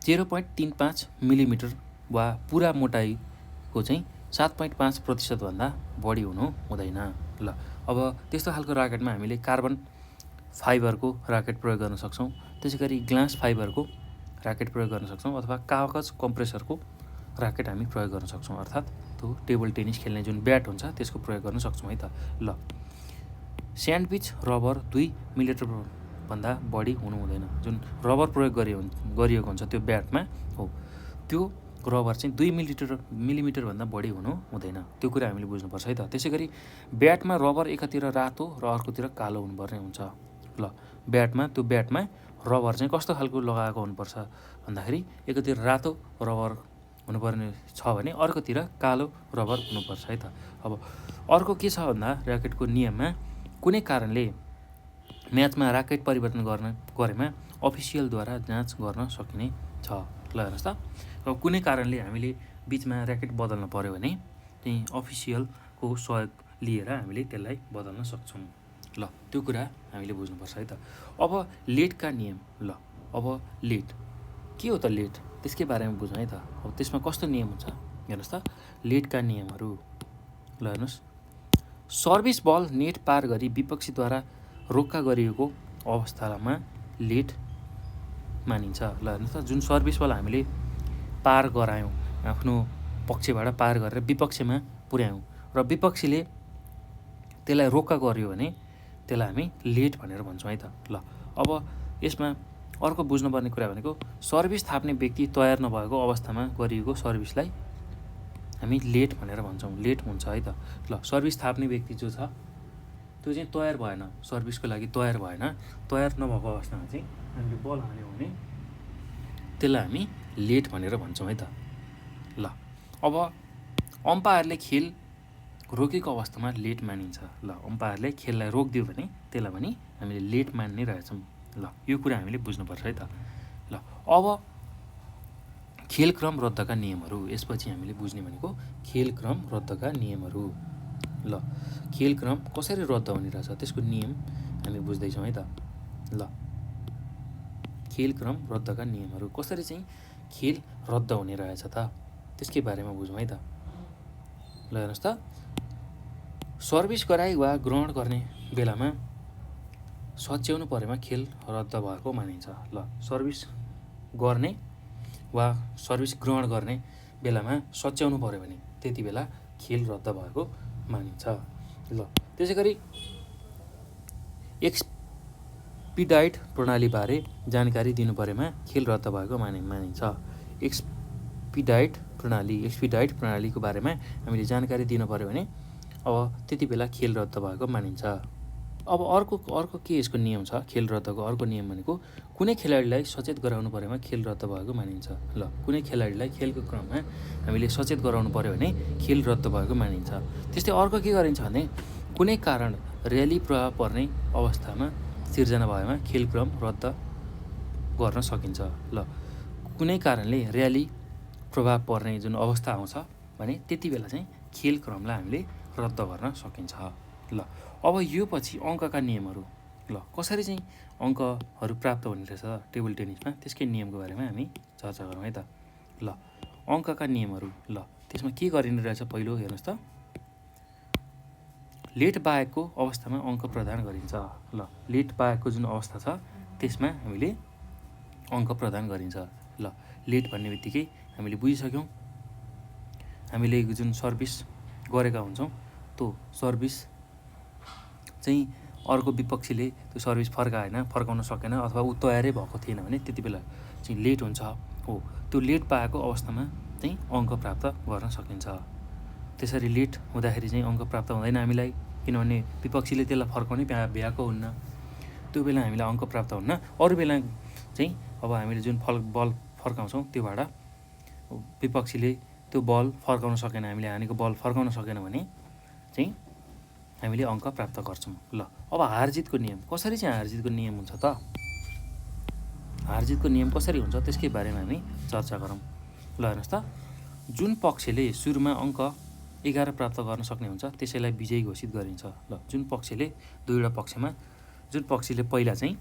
0.35 मिलिमिटर वा पुरा मोटाइको चाहिँ 7.5% भन्दा बढी हुनु हुँदैन। ल अब त्यस्तो खालको राकेटमा हामीले कार्बन फाइबरको राकेट प्रयोग गर्न सक्छौँ, त्यसै गरी ग्लास फाइबरको राकेट प्रयोग गर्न सक्छौँ, अथवा कागज कम्प्रेसरको राकेट हामी प्रयोग गर्न सक्छौँ। अर्थात् त्यो टेबल टेनिस खेल्ने जुन ब्याट हुन्छ त्यसको प्रयोग गर्न सक्छौँ है त। ल स्यान्डविच रबर 2 मिलिमिटर भन्दा बढी हुनु हुँदैन। जुन रबर प्रयोग गरिएको हुन्छ त्यो ब्याटमा हो, त्यो रबर चाहिँ 2 मिलिमिटर भन्दा बढी हुनु हुँदैन। त्यो कुरा हामीले बुझ्नुपर्छ है त। त्यसै गरी ब्याटमा रबर एकातिर रातो र अर्कोतिर कालो हुनुपर्ने हुन्छ। ल त्यो ब्याटमा रबर चाहिँ कस्तो खालको लगाएको हुनुपर्छ भन्दाखेरि एकातिर रातो रबर हुनुपर्ने छ भने अर्कोतिर कालो रबर हुनुपर्छ है त। अब अर्को के छ भन्दा ऱ्याकेटको नियममा कुनै कारणले म्याचमा ऱ्याकेट परिवर्तन गरेमा अफिसियलद्वारा जाँच गर्न सकिने छ। ल हेर्नुहोस् त, अब कुनै कारणले हामीले बिचमा ऱ्याकेट बदल्न पर्यो भने त्यही अफिसियलको सहयोग लिएर हामीले त्यसलाई बदल्न सक्छौँ। ल त्यो कुरा हामीले बुझ्नुपर्छ है त। अब लेटका नियम। ल अब लेट के हो त? लेट त्यसकै बारेमा बुझौँ है त। अब त्यसमा कस्तो नियम हुन्छ हेर्नुहोस् त। लेटका नियमहरू ल हेर्नुहोस्। सर्भिस बल नेट पार गरी विपक्षीद्वारा रोक्का गरिएको अवस्थामा लेट मानिन्छ। ल हेर्नुहोस् त, जुन सर्भिस बल हामीले पार गरायौँ, आफ्नो पक्षबाट पार गरेर विपक्षमा पुर्यायौँ र विपक्षीले त्यसलाई रोक्का गर्यो भने त्यसलाई हामी लेट भनेर भन्छौँ है त। ल अब यसमा अर्को बुझ्नुपर्ने कुरा भनेको सर्भिस थाप्ने व्यक्ति तयार नभएको अवस्थामा गरिएको सर्भिसलाई हामी लेट भनेर भन्छौँ। लेट हुन्छ है त। ल सर्भिस थाप्ने व्यक्ति जो छ त्यो चाहिँ तयार भएन, सर्भिसको लागि तयार भएन, तयार नभएको अवस्थामा चाहिँ हामीले बल हाल्यौँ भने त्यसलाई हामी लेट भनेर भन्छौँ है त। ल अब अम्पायरले खेल रोकेको अवस्थामा लेट मानिन्छ। ल अम्पायरले खेललाई रोकिदियो भने त्यसलाई पनि हामीले लेट मान्ने रहेछौँ। ल यो कुरा हामीले बुझ्नुपर्छ है त। ल अब खेलक्रम रद्दका नियमहरू। यसपछि हामीले बुझ्ने भनेको खेलक्रम रद्दका नियमहरू। ल खेलक्रम कसरी रद्द हुने रहेछ त्यसको नियम हामी बुझ्दैछौँ है त। ल खेलक्रम रद्दका नियमहरू कसरी चाहिँ खेल रद्द हुने रहेछ त त्यसकै बारेमा बुझौँ है त। ल हेर्नुहोस् त, सर्भिस गराई वा ग्रहण गर्ने बेलामा सच्याउनु परेमा खेल रद्द भएको मानिन्छ। ल सर्भिस गर्ने वा सर्भिस ग्रहण गर्ने बेलामा सच्याउनु पऱ्यो भने त्यति बेला खेल रद्द भएको मानिन्छ। ल त्यसै गरी एक्सपिडाइट प्रणालीबारे जानकारी दिनु परेमा खेल रद्द भएको मानिन्छ। एक्सपिडाइट प्रणालीको बारेमा हामीले जानकारी दिनु पऱ्यो भने अब त्यति बेला खेल रद्द भएको मानिन्छ। अब अर्को के यसको नियम छ? खेल रद्दको अर्को नियम भनेको कुनै खेलाडीलाई सचेत गराउनु परेमा खेल रद्द भएको मानिन्छ। ल कुनै खेलाडीलाई खेलको क्रममा हामीले सचेत गराउनु पर्यो भने खेल रद्द भएको मानिन्छ। त्यस्तै अर्को के गरिन्छ भने कुनै कारण र्याली प्रभाव पर्ने अवस्थामा सिर्जना भएमा खेलक्रम रद्द गर्न सकिन्छ। ल कुनै कारणले र्याली प्रभाव पर्ने जुन अवस्था आउँछ भने त्यति बेला चाहिँ खेलक्रमलाई हामीले रद्द गर्न सकिन्छ। ल अब यो पछि अङ्कका नियमहरू। ल कसरी चाहिँ अङ्कहरू प्राप्त हुने रहेछ टेबल टेनिसमा त्यसकै नियमको बारेमा हामी चर्चा गरौँ है त। ल अङ्कका नियमहरू। ल त्यसमा के गरिने रहेछ पहिलो हेर्नुहोस् त। लेट बाहेकको अवस्थामा अङ्क प्रदान गरिन्छ। ल लेट बाहेकको जुन अवस्था छ त्यसमा हामीले अङ्क प्रदान गरिन्छ। ल लेट भन्ने बित्तिकै हामीले बुझिसक्यौँ, हामीले जुन सर्भिस गरेका हुन्छौँ त्यो सर्भिस चाहिँ अर्को विपक्षीले त्यो सर्भिस फर्काउन सकेन अथवा ऊ तयारै भएको थिएन भने त्यति बेला चाहिँ लेट हुन्छ। हो त्यो लेट पाएको अवस्थामा चाहिँ अङ्क प्राप्त गर्न सकिन्छ। त्यसरी लेट हुँदाखेरि चाहिँ अङ्क प्राप्त हुँदैन हामीलाई, किनभने विपक्षीले त्यसलाई फर्काउनै भ्याएको हुन्न। त्यो बेला हामीलाई अङ्क प्राप्त हुन्न। अरू बेला चाहिँ अब हामीले जुन बल फर्काउँछौँ त्योबाट विपक्षीले त्यो बल फर्काउन सकेन, हामीले हानेको बल फर्काउन सकेन भने चाहिँ हामीले अङ्क प्राप्त गर्छौँ। ल अब हारजितको नियम। कसरी चाहिँ हारजितको नियम हुन्छ त? हारजितको नियम कसरी हुन्छ त्यसकै बारेमा हामी चर्चा गरौँ। ल हेर्नुहोस् त, जुन पक्षले सुरुमा अङ्क 11 प्राप्त गर्न सक्ने हुन्छ त्यसैलाई विजयी घोषित गरिन्छ। ल जुन पक्षले दुईवटा पक्षमा जुन पक्षले पहिला चाहिँ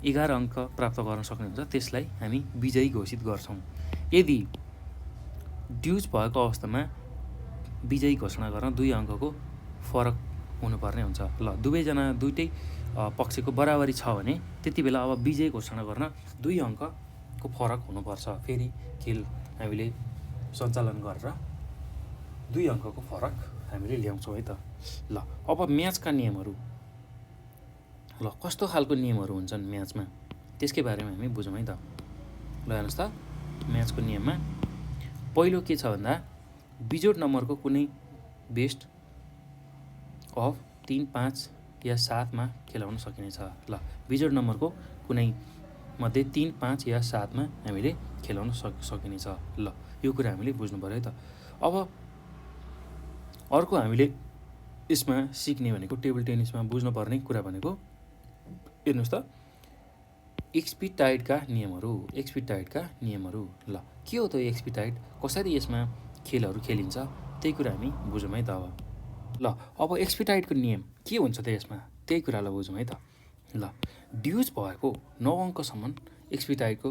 11 अङ्क प्राप्त गर्न सक्ने हुन्छ त्यसलाई हामी विजयी घोषित गर्छौँ। यदि ड्युज भएको अवस्थामा विजयी घोषणा गर्न 2 अङ्कको फरक हुनुपर्ने हुन्छ। ल दुवै पक्षको बराबरी छ भने त्यति बेला अब विजय घोषणा गर्न 2 अङ्कको फरक हुनुपर्छ। फेरि खेल हामीले सञ्चालन गरेर 2 अङ्कको फरक हामीले ल्याउँछौँ है त। ल अब म्याचका नियमहरू। ल कस्तो खालको नियमहरू हुन्छन् म्याचमा त्यसकै बारेमा हामी बुझौँ है त। ल हेर्नुहोस् त, म्याचको नियममा पहिलो के छ भन्दा बिजोड नम्बरको कुनै बेस्ट अफ 3, 5 या 7मा खेलाउन सकिनेछ। ल बिजोड नम्बरको कुनै मध्ये 3, 5 या 7मा हामीले खेलाउन सकिनेछ। ल यो कुरा हामीले बुझ्नु पऱ्यो है त। अब अर्को हामीले यसमा सिक्ने भनेको टेबल टेनिसमा बुझ्नुपर्ने कुरा भनेको हेर्नुहोस् त एक्सपिटाइडका नियमहरू। ल के हो त एक्सपिटाइड, कसरी यसमा खेलहरू खेलिन्छ त्यही कुरा हामी बुझौँ है त। ल अब एक्सपिटाइडको नियम के हुन्छ त यसमा त्यही कुरालाई बुझौँ है त। ल ड्युज भएको 9 अङ्कसम्म एक्सपिटाइडको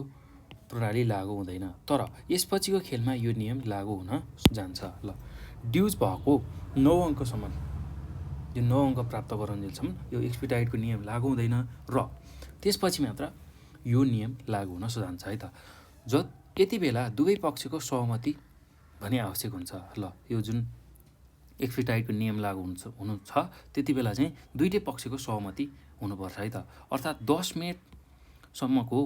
प्रणाली लागू हुँदैन, तर यसपछिको खेलमा यो नियम लागू हुन जान्छ। ल ड्युज भएको 9 अङ्कसम्म, यो 9 अङ्क प्राप्त गरुन्जेलसम्म यो एक्सपिटाइडको नियम लागू हुँदैन र त्यसपछि मात्र यो नियम लागू हुन जान्छ है त। यति बेला दुवै पक्षको सहमति भने आवश्यक हुन्छ। ल यो जुन एक्सपिटाइडको नियम लागू हुनु छ त्यति बेला चाहिँ दुईटै पक्षको सहमति हुनुपर्छ है त। अर्थात् 10 मिनटसम्मको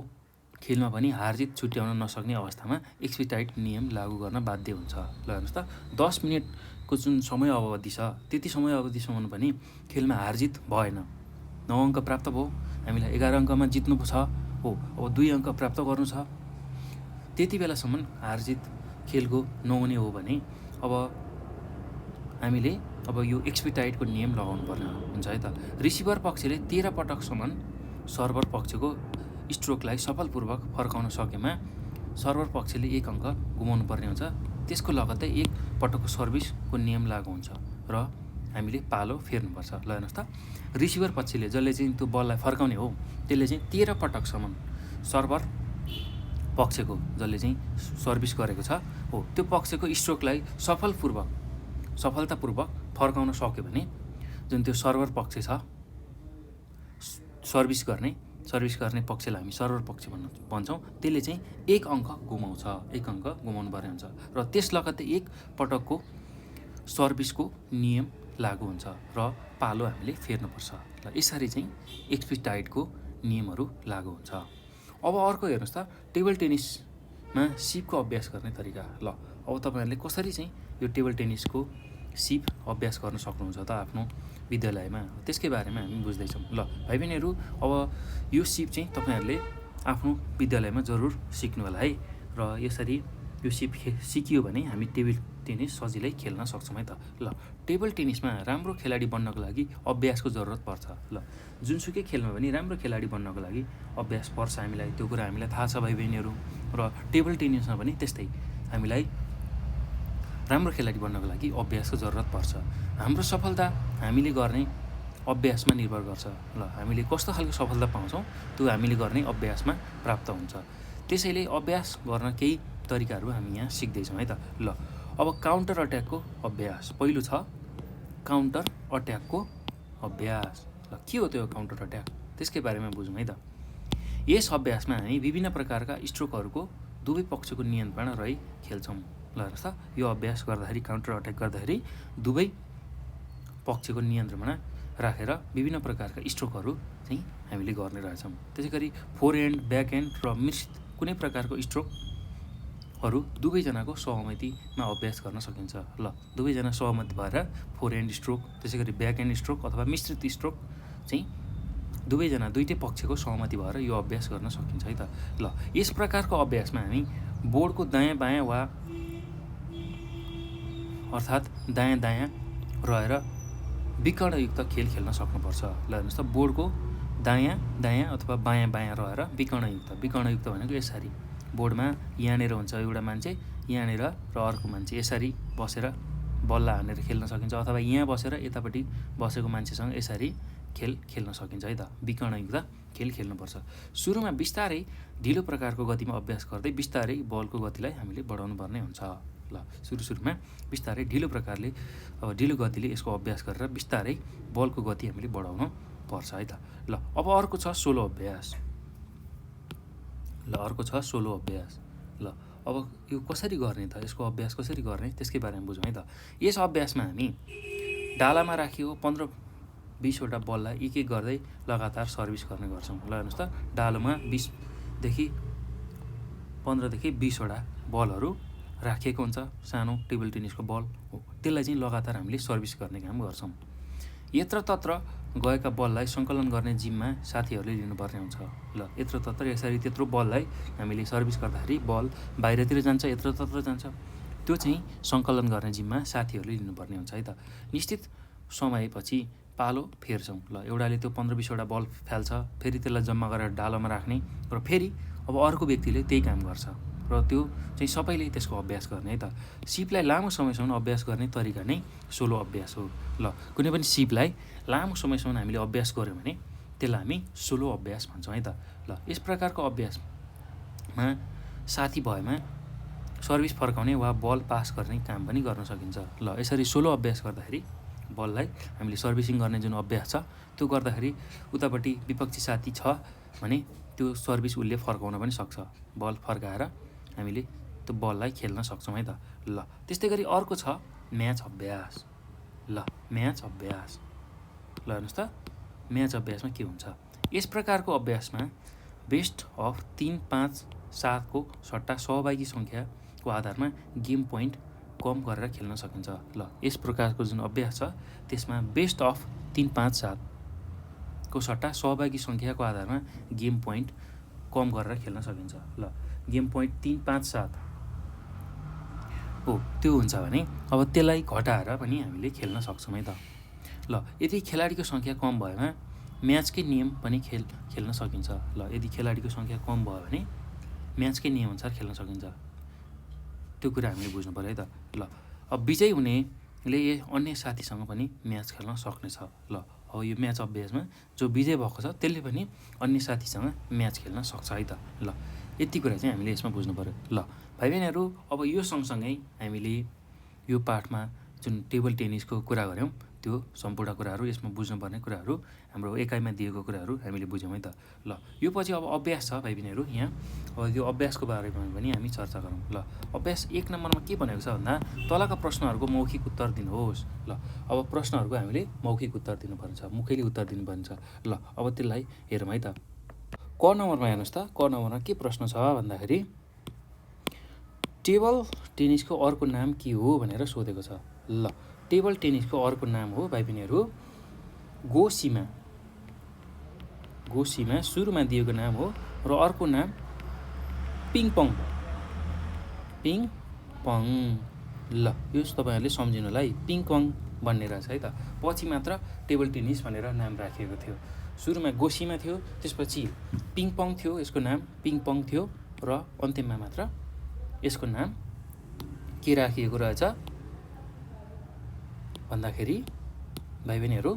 खेलमा पनि हारजित छुट्याउन नसक्ने अवस्थामा एक्सपिटाइड नियम लागू गर्न बाध्य हुन्छ। ल हेर्नुहोस् त 10 मिनटको जुन समय अवधि छ त्यति समय अवधिसम्म पनि खेलमा हारजित भएन, 9 अङ्क प्राप्त भयो, हामीलाई 11 अङ्कमा जित्नु छ हो, अब 2 अङ्क प्राप्त गर्नु छ, त्यति बेलासम्म हारजित खेलको नहुने हो भने अब हामीले यो एक्सपिटाइडको नियम लगाउनु पर्ने हुन्छ है त। रिसिभर पक्षले 13 पटकसम्म सर्भर पक्षको स्ट्रोकलाई सफलपूर्वक फर्काउन सकेमा सर्भर पक्षले 1 अङ्क गुमाउनु पर्ने हुन्छ। त्यसको लगत्तै 1 पटकको सर्भिसको नियम लागू हुन्छ र हामीले पालो फेर्नुपर्छ। ल हेर्नुहोस् त रिसिभर पक्षले जसले चाहिँ त्यो बललाई फर्काउने हो त्यसले चाहिँ 13 पटकसम्म सर्भर पक्षको जसले चाहिँ सर्भिस गरेको छ हो त्यो पक्षको स्ट्रोकलाई सफलतापूर्वक फर्काउन सक्यो भने जुन त्यो सर्भर पक्ष छ सर्भिस गर्ने पक्षलाई हामी सर्भर पक्ष भन्छौँ, त्यसले चाहिँ 1 अङ्क गुमाउँछ, 1 अङ्क गुमाउनु पर्ने हुन्छ र त्यस लगत्तै 1 पटकको सर्भिसको नियम लागू हुन्छ र पालो हामीले फेर्नुपर्छ। ल यसरी चाहिँ एक्सपिटाइडको नियमहरू लागू हुन्छ। अब अर्को हेर्नुहोस् त टेबल टेनिसमा सिपको अभ्यास गर्ने तरिका। ल अब तपाईँहरूले कसरी चाहिँ यो टेबल टेनिसको सिप अभ्यास गर्न सक्नुहुन्छ त आफ्नो विद्यालयमा, त्यसकै बारेमा हामी बुझ्दैछौँ। ल भाइ बहिनीहरू अब यो सिप चाहिँ तपाईँहरूले आफ्नो विद्यालयमा जरुर सिक्नु होला है र यसरी यो सिप सिकियो भने हामी टेबल टेनिस सजिलै खेल्न सक्छौँ है त। ल टेबल टेनिसमा राम्रो खेलाडी बन्नको लागि अभ्यासको जरुरत पर्छ। ल जुनसुकै खेलमा पनि राम्रो खेलाडी बन्नको लागि अभ्यास पर्छ हामीलाई, त्यो कुरा हामीलाई थाहा छ भाइ बहिनीहरू। र टेबल टेनिसमा पनि त्यस्तै हामीलाई राम्रो खेलाडी बन्नको लागि अभ्यासको जरुरत पर्छ। हाम्रो सफलता हामीले गर्ने अभ्यासमा निर्भर गर्छ। ल हामीले कस्तो खालको सफलता पाउँछौँ त्यो हामीले गर्ने अभ्यासमा प्राप्त हुन्छ। त्यसैले अभ्यास गर्न केही तरिकाहरू हामी यहाँ सिक्दैछौँ है त। ल अब काउन्टर अट्याकको अभ्यास पहिलो छ, काउन्टर अट्याकको अभ्यास। ल के हो त्यो काउन्टर अट्याक त्यसकै बारेमा बुझौँ है त। यस अभ्यासमा हामी विभिन्न प्रकारका स्ट्रोकहरूको दुवै पक्षको नियन्त्रण रही खेल्छौँ। ल हेर्नुहोस् त यो अभ्यास गर्दाखेरि काउन्टर अट्याक गर्दाखेरि दुवै पक्षको नियन्त्रणमा राखेर विभिन्न प्रकारका स्ट्रोकहरू चाहिँ हामीले गर्ने रहेछौँ। त्यसै गरी फोरह्यान्ड, ब्याकह्यान्ड र मिश्रित कुनै प्रकारको स्ट्रोकहरू दुवैजनाको सहमतिमा अभ्यास गर्न सकिन्छ। ल दुवैजना सहमति भएर फोरह्यान्ड स्ट्रोक, त्यसै गरी ब्याकह्यान्ड स्ट्रोक अथवा मिश्रित स्ट्रोक चाहिँ दुवैटै पक्षको सहमति भएर यो अभ्यास गर्न सकिन्छ है त। ल यस प्रकारको अभ्यासमा हामी बोर्डको दायाँ बायाँ वा अर्थात् दायाँ दायाँ रहेर विकर्णयुक्त खेल खेल्न सक्नुपर्छ। ल हेर्नुहोस् त बोर्डको दायाँ दायाँ अथवा बायाँ बायाँ रहेर विकर्णयुक्त भनेको यसरी बोर्डमा यहाँनिर हुन्छ एउटा मान्छे, यहाँनिर र अर्को मान्छे, यसरी बसेर बल्ला हानेर खेल्न सकिन्छ अथवा यहाँ बसेर यतापट्टि बसेको मान्छेसँग यसरी खेल खेल्न सकिन्छ है त। विकर्णयुक्त खेल खेल्नुपर्छ। सुरुमा बिस्तारै ढिलो प्रकारको गतिमा अभ्यास गर्दै बिस्तारै बलको गतिलाई हामीले बढाउनु पर्ने हुन्छ। ल सुरुमा बिस्तारै ढिलो गतिले यसको अभ्यास गरेर बिस्तारै बलको गति हामीले बढाउनु पर्छ है त। ल अब अर्को छ सोलो अभ्यास। ल अब यो कसरी गर्ने त, यसको अभ्यास कसरी गर्ने त्यसकै बारेमा बुझौँ है त। यस अभ्यासमा हामी डालामा राखियो 15 20वटा बललाई एक एक गर्दै लगातार सर्भिस गर्ने गर्छौँ। ल हेर्नुहोस् त, डालोमा 20देखि 15देखि 20वटा बलहरू राखिएको हुन्छ, सानो टेबल टेनिसको बल हो। त्यसलाई चाहिँ लगातार हामीले सर्भिस गर्ने काम गर्छौँ। यत्रतत्र गएका बललाई सङ्कलन गर्ने जिम्मा साथीहरूले लिनुपर्ने हुन्छ। ल यत्रतत्र यसरी त्यत्रो बललाई हामीले सर्भिस गर्दाखेरि बल बाहिरतिर जान्छ, यत्रतत्र जान्छ, त्यो चाहिँ सङ्कलन गर्ने जिम्मा साथीहरूले लिनुपर्ने हुन्छ है त। निश्चित समयपछि पालो फेर्छौँ। ल एउटाले त्यो 15-20वटा बल फाल्छ, फेरि त्यसलाई जम्मा गरेर डालोमा राख्ने, र फेरि अब अर्को व्यक्तिले त्यही काम गर्छ, र त्यो चाहिँ सबैले त्यसको अभ्यास गर्ने है त। सिपलाई लामो समयसम्म अभ्यास गर्ने तरिका नै सोलो अभ्यास हो। ल कुनै पनि सिपलाई लामो समयसम्म हामीले अभ्यास गऱ्यौँ भने त्यसलाई हामी सोलो अभ्यास भन्छौँ है त। ल यस प्रकारको अभ्यासमा साथी भएमा सर्भिस फर्काउने वा बल पास गर्ने काम पनि गर्न सकिन्छ। ल यसरी सोलो अभ्यास गर्दाखेरि बललाई हामीले सर्भिसिङ गर्ने जुन अभ्यास छ त्यो गर्दाखेरि उतापट्टि विपक्षी साथी छ भने त्यो सर्भिस उसले फर्काउन पनि सक्छ। बल फर्काएर हामीले त्यो बललाई खेल्न सक्छौँ है त। ल त्यस्तै गरी अर्को छ म्याच अभ्यास। ल म्याच अभ्यास, ल हेर्नुहोस् त, म्याच अभ्यासमा के हुन्छ? यस प्रकारको अभ्यासमा बेस्ट अफ 3, 5, 7को सट्टा सहभागी सङ्ख्याको आधारमा गेम पोइन्ट कम गरेर खेल्न सकिन्छ। ल यस प्रकारको जुन अभ्यास छ त्यसमा बेस्ट अफ 3, 5, 7को सट्टा सहभागी सङ्ख्याको आधारमा गेम पोइन्ट कम गरेर खेल्न सकिन्छ। ल गेम पोइन्ट 3, 5, 7 हो, त्यो हुन्छ भने अब त्यसलाई घटाएर पनि हामीले खेल्न सक्छौँ है त। ल यदि खेलाडीको सङ्ख्या कम भएमा म्याचकै नियम पनि खेल्न सकिन्छ। ल यदि खेलाडीको सङ्ख्या कम भयो भने म्याचकै नियमअनुसार खेल्न सकिन्छ। त्यो कुरा हामीले बुझ्नु पऱ्यो है त। ल अब विजयी हुनेले अन्य साथीसँग पनि म्याच खेल्न सक्नेछ। ल अब यो म्याच अभ्यासमा जो विजय भएको छ त्यसले पनि अन्य साथीसँग म्याच खेल्न सक्छ है त। ल यति कुरा चाहिँ हामीले यसमा बुझ्नु पऱ्यो। ल भाइ बहिनीहरू, अब यो सँगसँगै हामीले यो पाठमा जुन टेबल टेनिसको कुरा गऱ्यौँ त्यो सम्पूर्ण कुराहरू, यसमा बुझ्नुपर्ने कुराहरू, हाम्रो एकाइमा दिएको कुराहरू हामीले बुझ्यौँ है त। ल यो पछि अब अभ्यास छ भाइ बहिनीहरू, यहाँ अब यो अभ्यासको बारेमा पनि हामी चर्चा गरौँ। ल अभ्यास 1 नम्बरमा के भनेको छ भन्दा तलका प्रश्नहरूको मौखिक उत्तर दिनुहोस्। ल अब प्रश्नहरूको हामीले मौखिक उत्तर दिनुपर्ने छ, मुखैले उत्तर दिनुपर्ने छ। ल अब त्यसलाई हेरौँ है त। क नम्बरमा हेर्नुहोस् त, क नम्बरमा के प्रश्न छ भन्दाखेरि टेबल टेनिसको अर्को नाम के हो भनेर सोधेको छ। ल टेबल टेनिसको अर्को नाम हो भाइ बहिनीहरू गोसिमा। गोसिमा सुरुमा दिएको नाम हो, र अर्को नाम पिङपङ। पिङपङ। ल यो तपाईँहरूले सम्झिनुलाई पिङपङ भन्ने रहेछ है त। पछि मात्र टेबल टेनिस भनेर नाम राखिएको थियो। सुरुमा गोसिमा थियो, त्यसपछि पिङपङ थियो, यसको नाम पिङपङ थियो, र अन्तिममा मात्र यसको नाम के राखिएको रहेछ भन्दाखेरि भाइ बहिनीहरू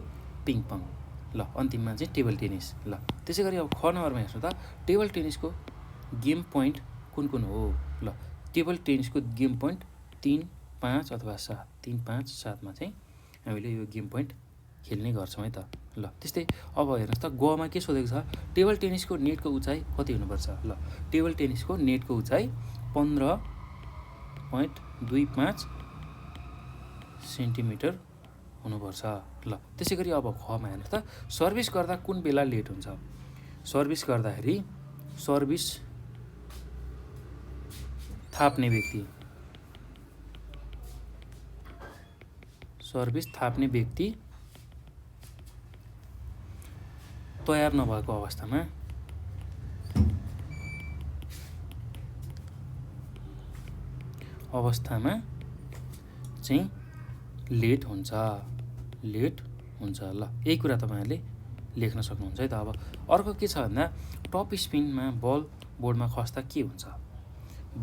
पिङपङ। ल अन्तिममा चाहिँ टेबल टेनिस। ल त्यसै गरी अब ख नम्बरमा हेर्नु त टेबल टेनिसको गेम पोइन्ट कुन कुन हो। ल टेबल टेनिसको गेम पोइन्ट 3, 5 अथवा 7, 3, 5, 7मा चाहिँ हामीले यो गेम पोइन्ट खेल्ने गर्छौँ है त। ल त्यस्तै अब हेर्नुहोस् त गमा के सोधेको छ, टेबल टेनिसको नेटको उचाइ कति हुनुपर्छ। ल टेबल टेनिसको नेटको उचाइ 15.25 सेन्टिमिटर हुनुपर्छ। ल त्यसै गरी अब खमा हेर्नुहोस् त सर्भिस गर्दा कुन बेला लेट हुन्छ। सर्भिस गर्दाखेरि सर्भिस थाप्ने व्यक्ति तयार नभएको अवस्थामा चाहिँ लेट हुन्छ। ल यही कुरा तपाईँहरूले लेख्न सक्नुहुन्छ है त। अब अर्को के छ भन्दा टप स्पिनमा बल बोर्डमा खस्दा के हुन्छ।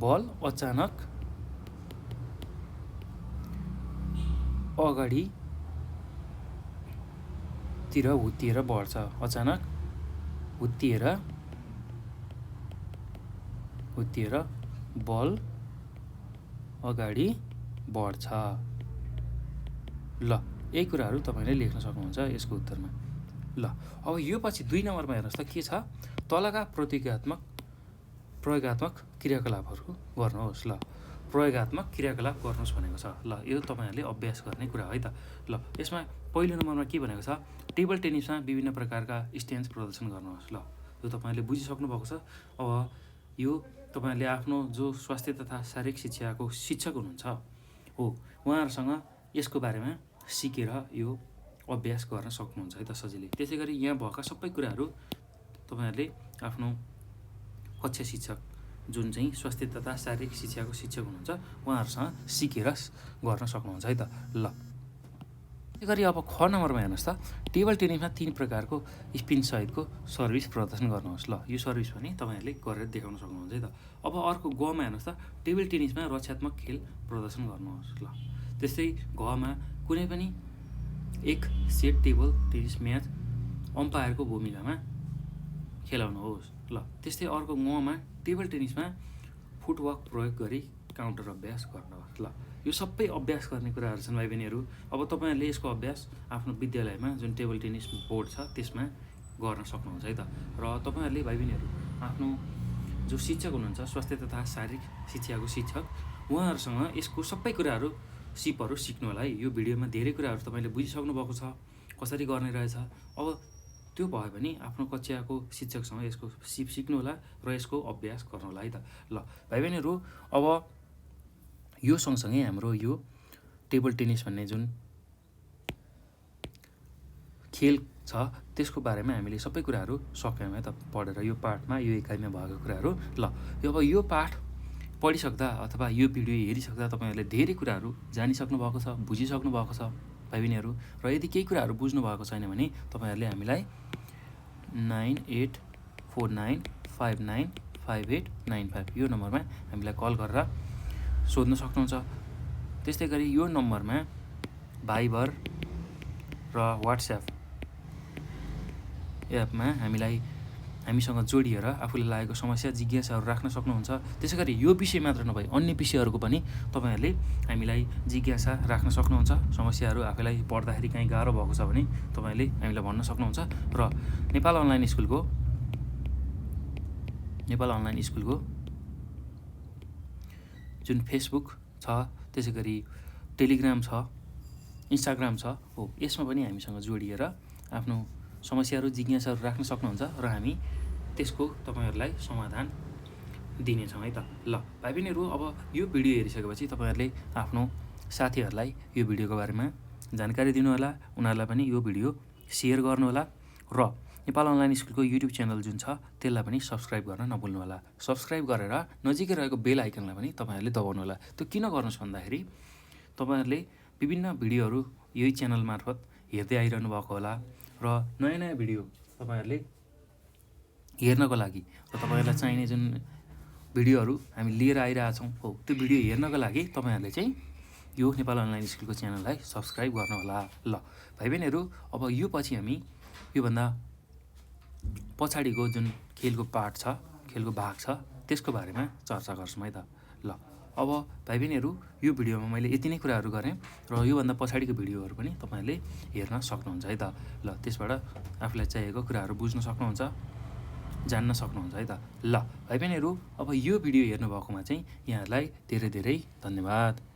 बल अचानक अगाडितिर हुत्तिएर बढ्छ। अचानक हुत्तिएर बल अगाडि बढ्छ। ल यही कुराहरू तपाईँले लेख्न सक्नुहुन्छ यसको उत्तरमा। ल अब यो पछि 2 नम्बरमा हेर्नुहोस् त के छ, तलका प्रयोगात्मक क्रियाकलापहरू गर्नुहोस्। ल प्रयोगात्मक क्रियाकलाप गर्नुहोस् भनेको छ। ल यो तपाईँहरूले अभ्यास गर्ने कुरा है त। ल यसमा पहिलो नम्बरमा के भनेको छ, टेबल टेनिसमा विभिन्न प्रकारका स्ट्यान्स प्रदर्शन गर्नुहोस्। ल यो तपाईँहरूले बुझिसक्नु भएको छ। अब यो तपाईँहरूले आफ्नो जो स्वास्थ्य तथा शारीरिक शिक्षाको शिक्षक हुनुहुन्छ हो उहाँहरूसँग यसको बारेमा सिकेर यो अभ्यास गर्न सक्नुहुन्छ है त सजिलै। त्यसै गरी यहाँ भएका सबै कुराहरू तपाईँहरूले आफ्नो कक्षा शिक्षक जुन चाहिँ स्वास्थ्य तथा शारीरिक शिक्षाको शिक्षक हुनुहुन्छ उहाँहरूसँग सिकेर गर्न सक्नुहुन्छ है त। ल त्यसै गरी अब ख नम्बरमा हेर्नुहोस् त, टेबल टेनिसमा 3 प्रकारको स्पिन सहितको सर्भिस प्रदर्शन गर्नुहोस्। ल यो सर्भिस पनि तपाईँहरूले गरेर देखाउन सक्नुहुन्छ है त। अब अर्को गमा हेर्नुहोस् त, टेबल टेनिसमा रक्षात्मक खेल प्रदर्शन गर्नुहोस्। ल त्यस्तै घमा कुनै पनि एक सेट टेबल टेनिस म्याच अम्पायरको भूमिकामा खेलाउनुहोस्। ल त्यस्तै अर्को गमा टेबल टेनिसमा फुटवर्क प्रयोग गरी काउन्टर अभ्यास गर्नुहोस्। ल यो सबै अभ्यास गर्ने कुराहरू छन् भाइ बहिनीहरू। अब तपाईँहरूले यसको अभ्यास आफ्नो विद्यालयमा जुन टेबल टेनिस बोर्ड छ त्यसमा गर्न सक्नुहुन्छ है त। र तपाईँहरूले भाइ बहिनीहरू आफ्नो जो शिक्षक हुनुहुन्छ स्वास्थ्य तथा शारीरिक शिक्षाको शिक्षक उहाँहरूसँग यसको सबै कुराहरू सिपहरू सिक्नु होला है। यो भिडियोमा धेरै कुराहरू तपाईँले बुझिसक्नु भएको छ कसरी गर्ने रहेछ। अब त्यो भयो भने आफ्नो कक्षाको शिक्षकसँग यसको सिप सिक्नु होला र यसको अभ्यास गर्नु होला है त। ल भाइ बहिनीहरू अब यो सँगसँगै हाम्रो यो टेबल टेनिस भन्ने जुन खेल छ त्यसको बारेमा हामीले सबै कुराहरू सक्यौँ है त पढेर, यो पाठमा यो एकाइमा भएको कुराहरू। ल अब यो पाठ पढिसक्दा अथवा यो भिडियो हेरिसक्दा तपाईँहरूले धेरै कुराहरू जानिसक्नु भएको छ, बुझिसक्नु भएको छ भाइ बहिनीहरू। र यदि केही कुराहरू बुझ्नु भएको छैन भने तपाईँहरूले हामीलाई 9849595895 यो नम्बरमा हामीलाई कल गरेर सोध्न सक्नुहुन्छ। त्यस्तै गरी यो नम्बरमा भाइबर र वाट्सएप एपमा हामीसँग जोडिएर आफूले लागेको समस्या जिज्ञासाहरू राख्न सक्नुहुन्छ। त्यसै गरी यो विषय मात्र नभई अन्य विषयहरूको पनि तपाईँहरूले हामीलाई जिज्ञासा राख्न सक्नुहुन्छ। समस्याहरू आफूलाई पढ्दाखेरि कहीँ गाह्रो भएको छ भने तपाईँहरूले हामीलाई भन्न सक्नुहुन्छ। र नेपाल अनलाइन स्कुलको जुन फेसबुक छ, त्यसै गरी टेलिग्राम छ, इन्स्टाग्राम छ हो यसमा पनि हामीसँग जोडिएर आफ्नो समस्याहरू जिज्ञासाहरू राख्न सक्नुहुन्छ र हामी त्यसको तपाईँहरूलाई समाधान दिनेछौँ है त। ल भाइ बहिनीहरू अब यो भिडियो हेरिसकेपछि तपाईँहरूले आफ्नो साथीहरूलाई यो भिडियोको बारेमा जानकारी दिनुहोला, उनीहरूलाई पनि यो भिडियो सेयर गर्नुहोला र नेपाल अनलाइन स्कुलको युट्युब च्यानल जुन छ त्यसलाई पनि सब्सक्राइब गर्न नभुल्नुहोला। सब्सक्राइब गरेर नजिकै रहेको बेल आइकनलाई पनि तपाईँहरूले दबाउनु होला। त्यो किन गर्नुहोस् भन्दाखेरि तपाईँहरूले विभिन्न भिडियोहरू यही च्यानल मार्फत हेर्दै आइरहनु भएको होला र नयाँ नयाँ भिडियो तपाईँहरूले हेर्नको लागि र तपाईँहरूलाई चाहिने जुन भिडियोहरू हामी लिएर आइरहेछौँ हो त्यो भिडियो हेर्नको लागि तपाईँहरूले चाहिँ यो नेपाल अनलाइन स्कुलको च्यानललाई सब्सक्राइब गर्नुहोला। ल भाइ बहिनीहरू अब यो पछि हामी योभन्दा पछाडिको जुन खेलको पार्ट छ, खेलको भाग छ त्यसको बारेमा चर्चा गर्छौँ है त। ल अब भाइ बहिनीहरू यो भिडियोमा मैले यति नै कुराहरू गरेँ र योभन्दा पछाडिको भिडियोहरू पनि तपाईँहरूले हेर्न सक्नुहुन्छ है त। ल त्यसबाट आफूलाई चाहिएको कुराहरू बुझ्न सक्नुहुन्छ, जान्न सक्नुहुन्छ है त। ल भाइ बहिनीहरू अब यो भिडियो हेर्नुभएकोमा चाहिँ यहाँहरूलाई धेरै धेरै धन्यवाद।